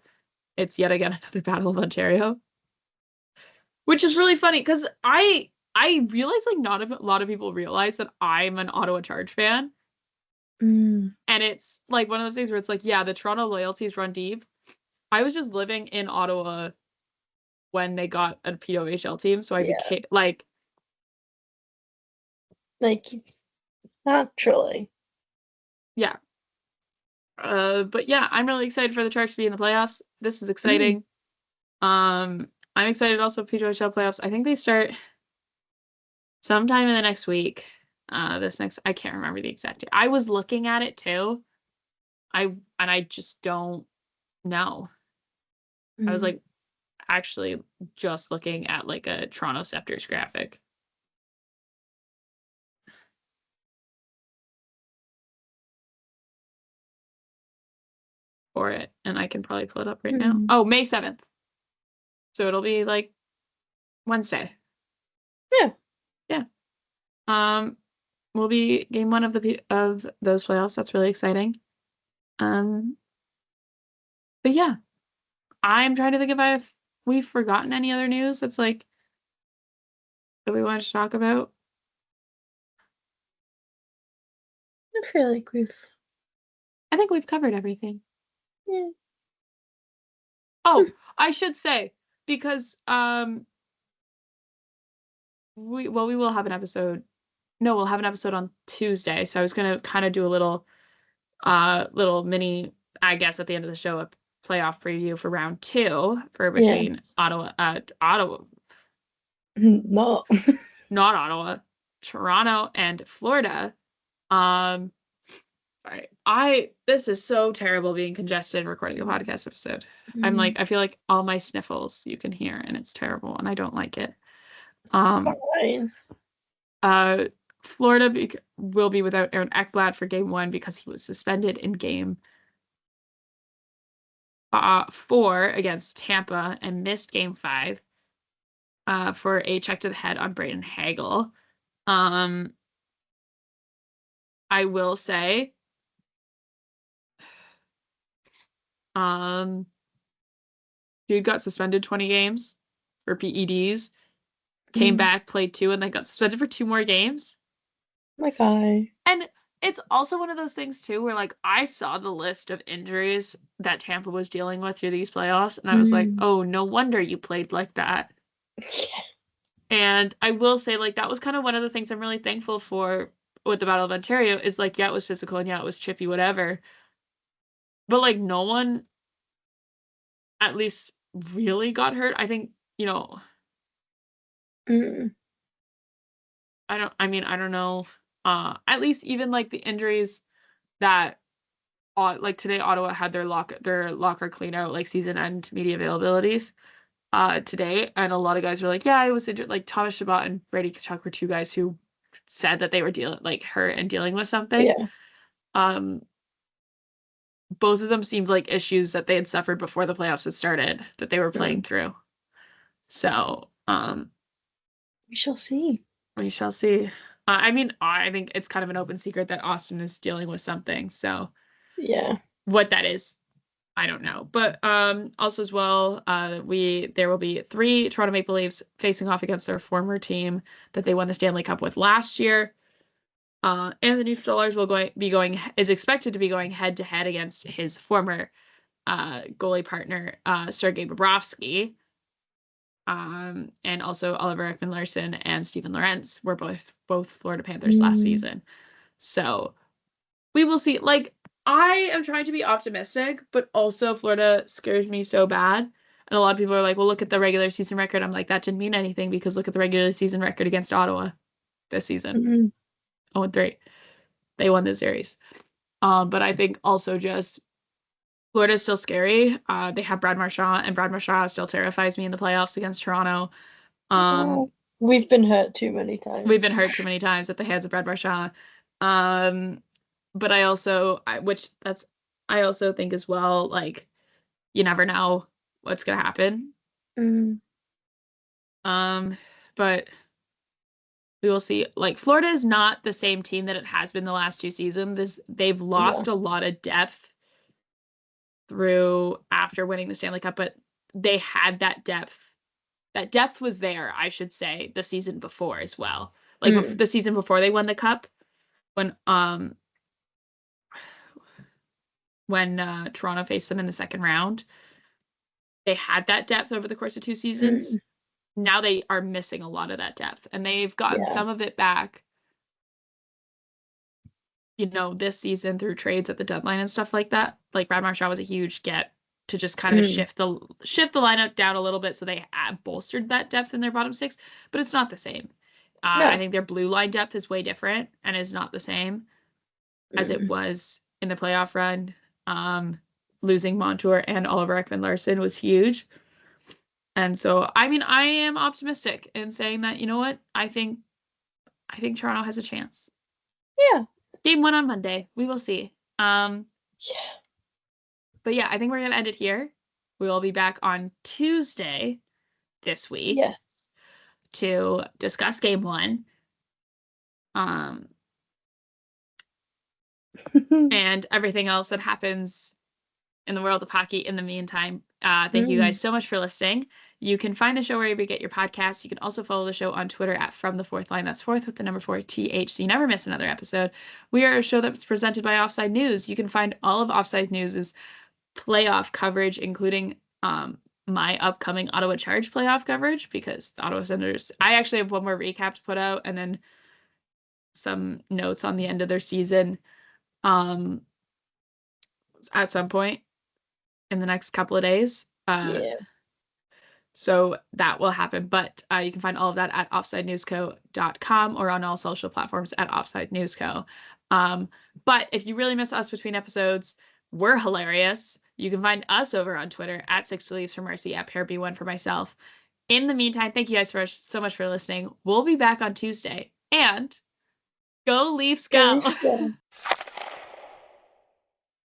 it's yet again another Battle of Ontario. Which is really funny because I realize not a lot of people realize that I'm an Ottawa Charge fan. And it's one of those things where it's yeah, the Toronto loyalties run deep. I was just living in Ottawa when they got a PWHL team, so I became naturally. Yeah. But yeah, I'm really excited for the Charge to be in the playoffs. This is exciting. I'm excited also for PWHL playoffs. I think they start sometime in the next week. I can't remember the exact date. I was looking at it too. I just don't know. I was actually just looking at a Toronto Scepters graphic. For it, and I can probably pull it up right now. Oh, May 7th. So it'll be Wednesday. Yeah. Yeah. Will be game one of those playoffs. That's really exciting. But yeah. I'm trying to think if we've forgotten any other news that's that we wanted to talk about. I feel like I think we've covered everything. Yeah. Oh, I should say, because we will have an episode. No, we'll have an episode on Tuesday. So I was gonna kind of do a little mini, I guess, at the end of the show, a playoff preview for round 2 for between Ottawa. No. Not Ottawa, Toronto and Florida. This is so terrible being congested and recording a podcast episode. I feel like all my sniffles you can hear, and it's terrible, and I don't like it. Fine. Florida will be without Aaron Ekblad for game 1 because he was suspended in game 4 against Tampa and missed game 5 for a check to the head on Braden Hagel. I will say dude got suspended 20 games for PEDs, came back, played 2, and then got suspended for 2 more games. My guy. And it's also one of those things too where I saw the list of injuries that Tampa was dealing with through these playoffs, and I was oh, no wonder you played like that. And I will say, like, that was kind of one of the things I'm really thankful for with the Battle of Ontario is, like, yeah, it was physical and yeah, it was chippy, whatever. But, like, no one at least really got hurt. I think, you know, Mm. I don't know. At least even, like, the injuries that, like, today Ottawa had their locker clean out, like, season end media availabilities. Today, and a lot of guys were like, yeah, I was injured. Like Thomas Chabot and Brady Tkachuk were two guys who said that they were hurt and dealing with something. Yeah. Both of them seemed like issues that they had suffered before the playoffs had started that they were playing through. So, we shall see. we shall see. I mean, I think it's kind of an open secret that Austin is dealing with something. So, Yeah. what that is, I don't know. But also as well, there will be 3 Toronto Maple Leafs facing off against their former team that they won the Stanley Cup with last year. Anthony Stolarz is expected to be going head to head against his former goalie partner, Sergei Bobrovsky. And also Oliver Ekman-Larsson and Steven Lorentz were both Florida Panthers last season. So we will see. Like, I am trying to be optimistic, but also Florida scares me so bad. And a lot of people are like, well, look at the regular season record. I'm like, that didn't mean anything because look at the regular season record against Ottawa this season. 0-3. They won the series. But I think also just Florida's still scary. They have Brad Marchand, and Brad Marchand still terrifies me in the playoffs against Toronto. We've been hurt too many times. We've been hurt too many times at the hands of Brad Marchand. But I also think as well, like, you never know what's gonna happen. But we will see. Like, Florida is not the same team that it has been the last 2 seasons. They've lost a lot of depth through after winning the Stanley Cup, but they had that depth. That depth was there, I should say, the season before as well. Like the season before they won the cup, when Toronto faced them in the second round, they had that depth over the course of 2 seasons. Now they are missing a lot of that depth, and they've gotten some of it back, you know, this season through trades at the deadline and stuff like that. Like, Brad Marchand was a huge get to just kind of shift the lineup down a little bit, so they bolstered that depth in their bottom 6, but it's not the same. No. I think their blue line depth is way different and is not the same as it was in the playoff run. Losing Montour and Oliver Ekman-Larsson was huge. And so, I mean, I am optimistic in saying that, you know what? I think Toronto has a chance. Yeah. Game 1 on Monday. We will see. Yeah. But yeah, I think we're going to end it here. We will be back on Tuesday this week. Yes. To discuss game 1. And everything else that happens in the world of hockey in the meantime. Thank you guys so much for listening. You can find the show wherever you get your podcasts. You can also follow the show on Twitter at From the Fourth Line. That's 4th with the number 4 TH, so you never miss another episode. We are a show that's presented by Offside News. You can find all of Offside News' playoff coverage, including my upcoming Ottawa Charge playoff coverage, because the Ottawa Senators, I actually have one more recap to put out, and then some notes on the end of their season at some point in the next couple of days. So that will happen, but you can find all of that at offsidenewsco.com or on all social platforms at offsidenewsco. But if you really miss us between episodes, we're hilarious. You can find us over on Twitter at 60 Leaves for Marcie, at Pair B1 for myself. In the meantime, thank you guys so much for listening. We'll be back on Tuesday, and go Leafs go!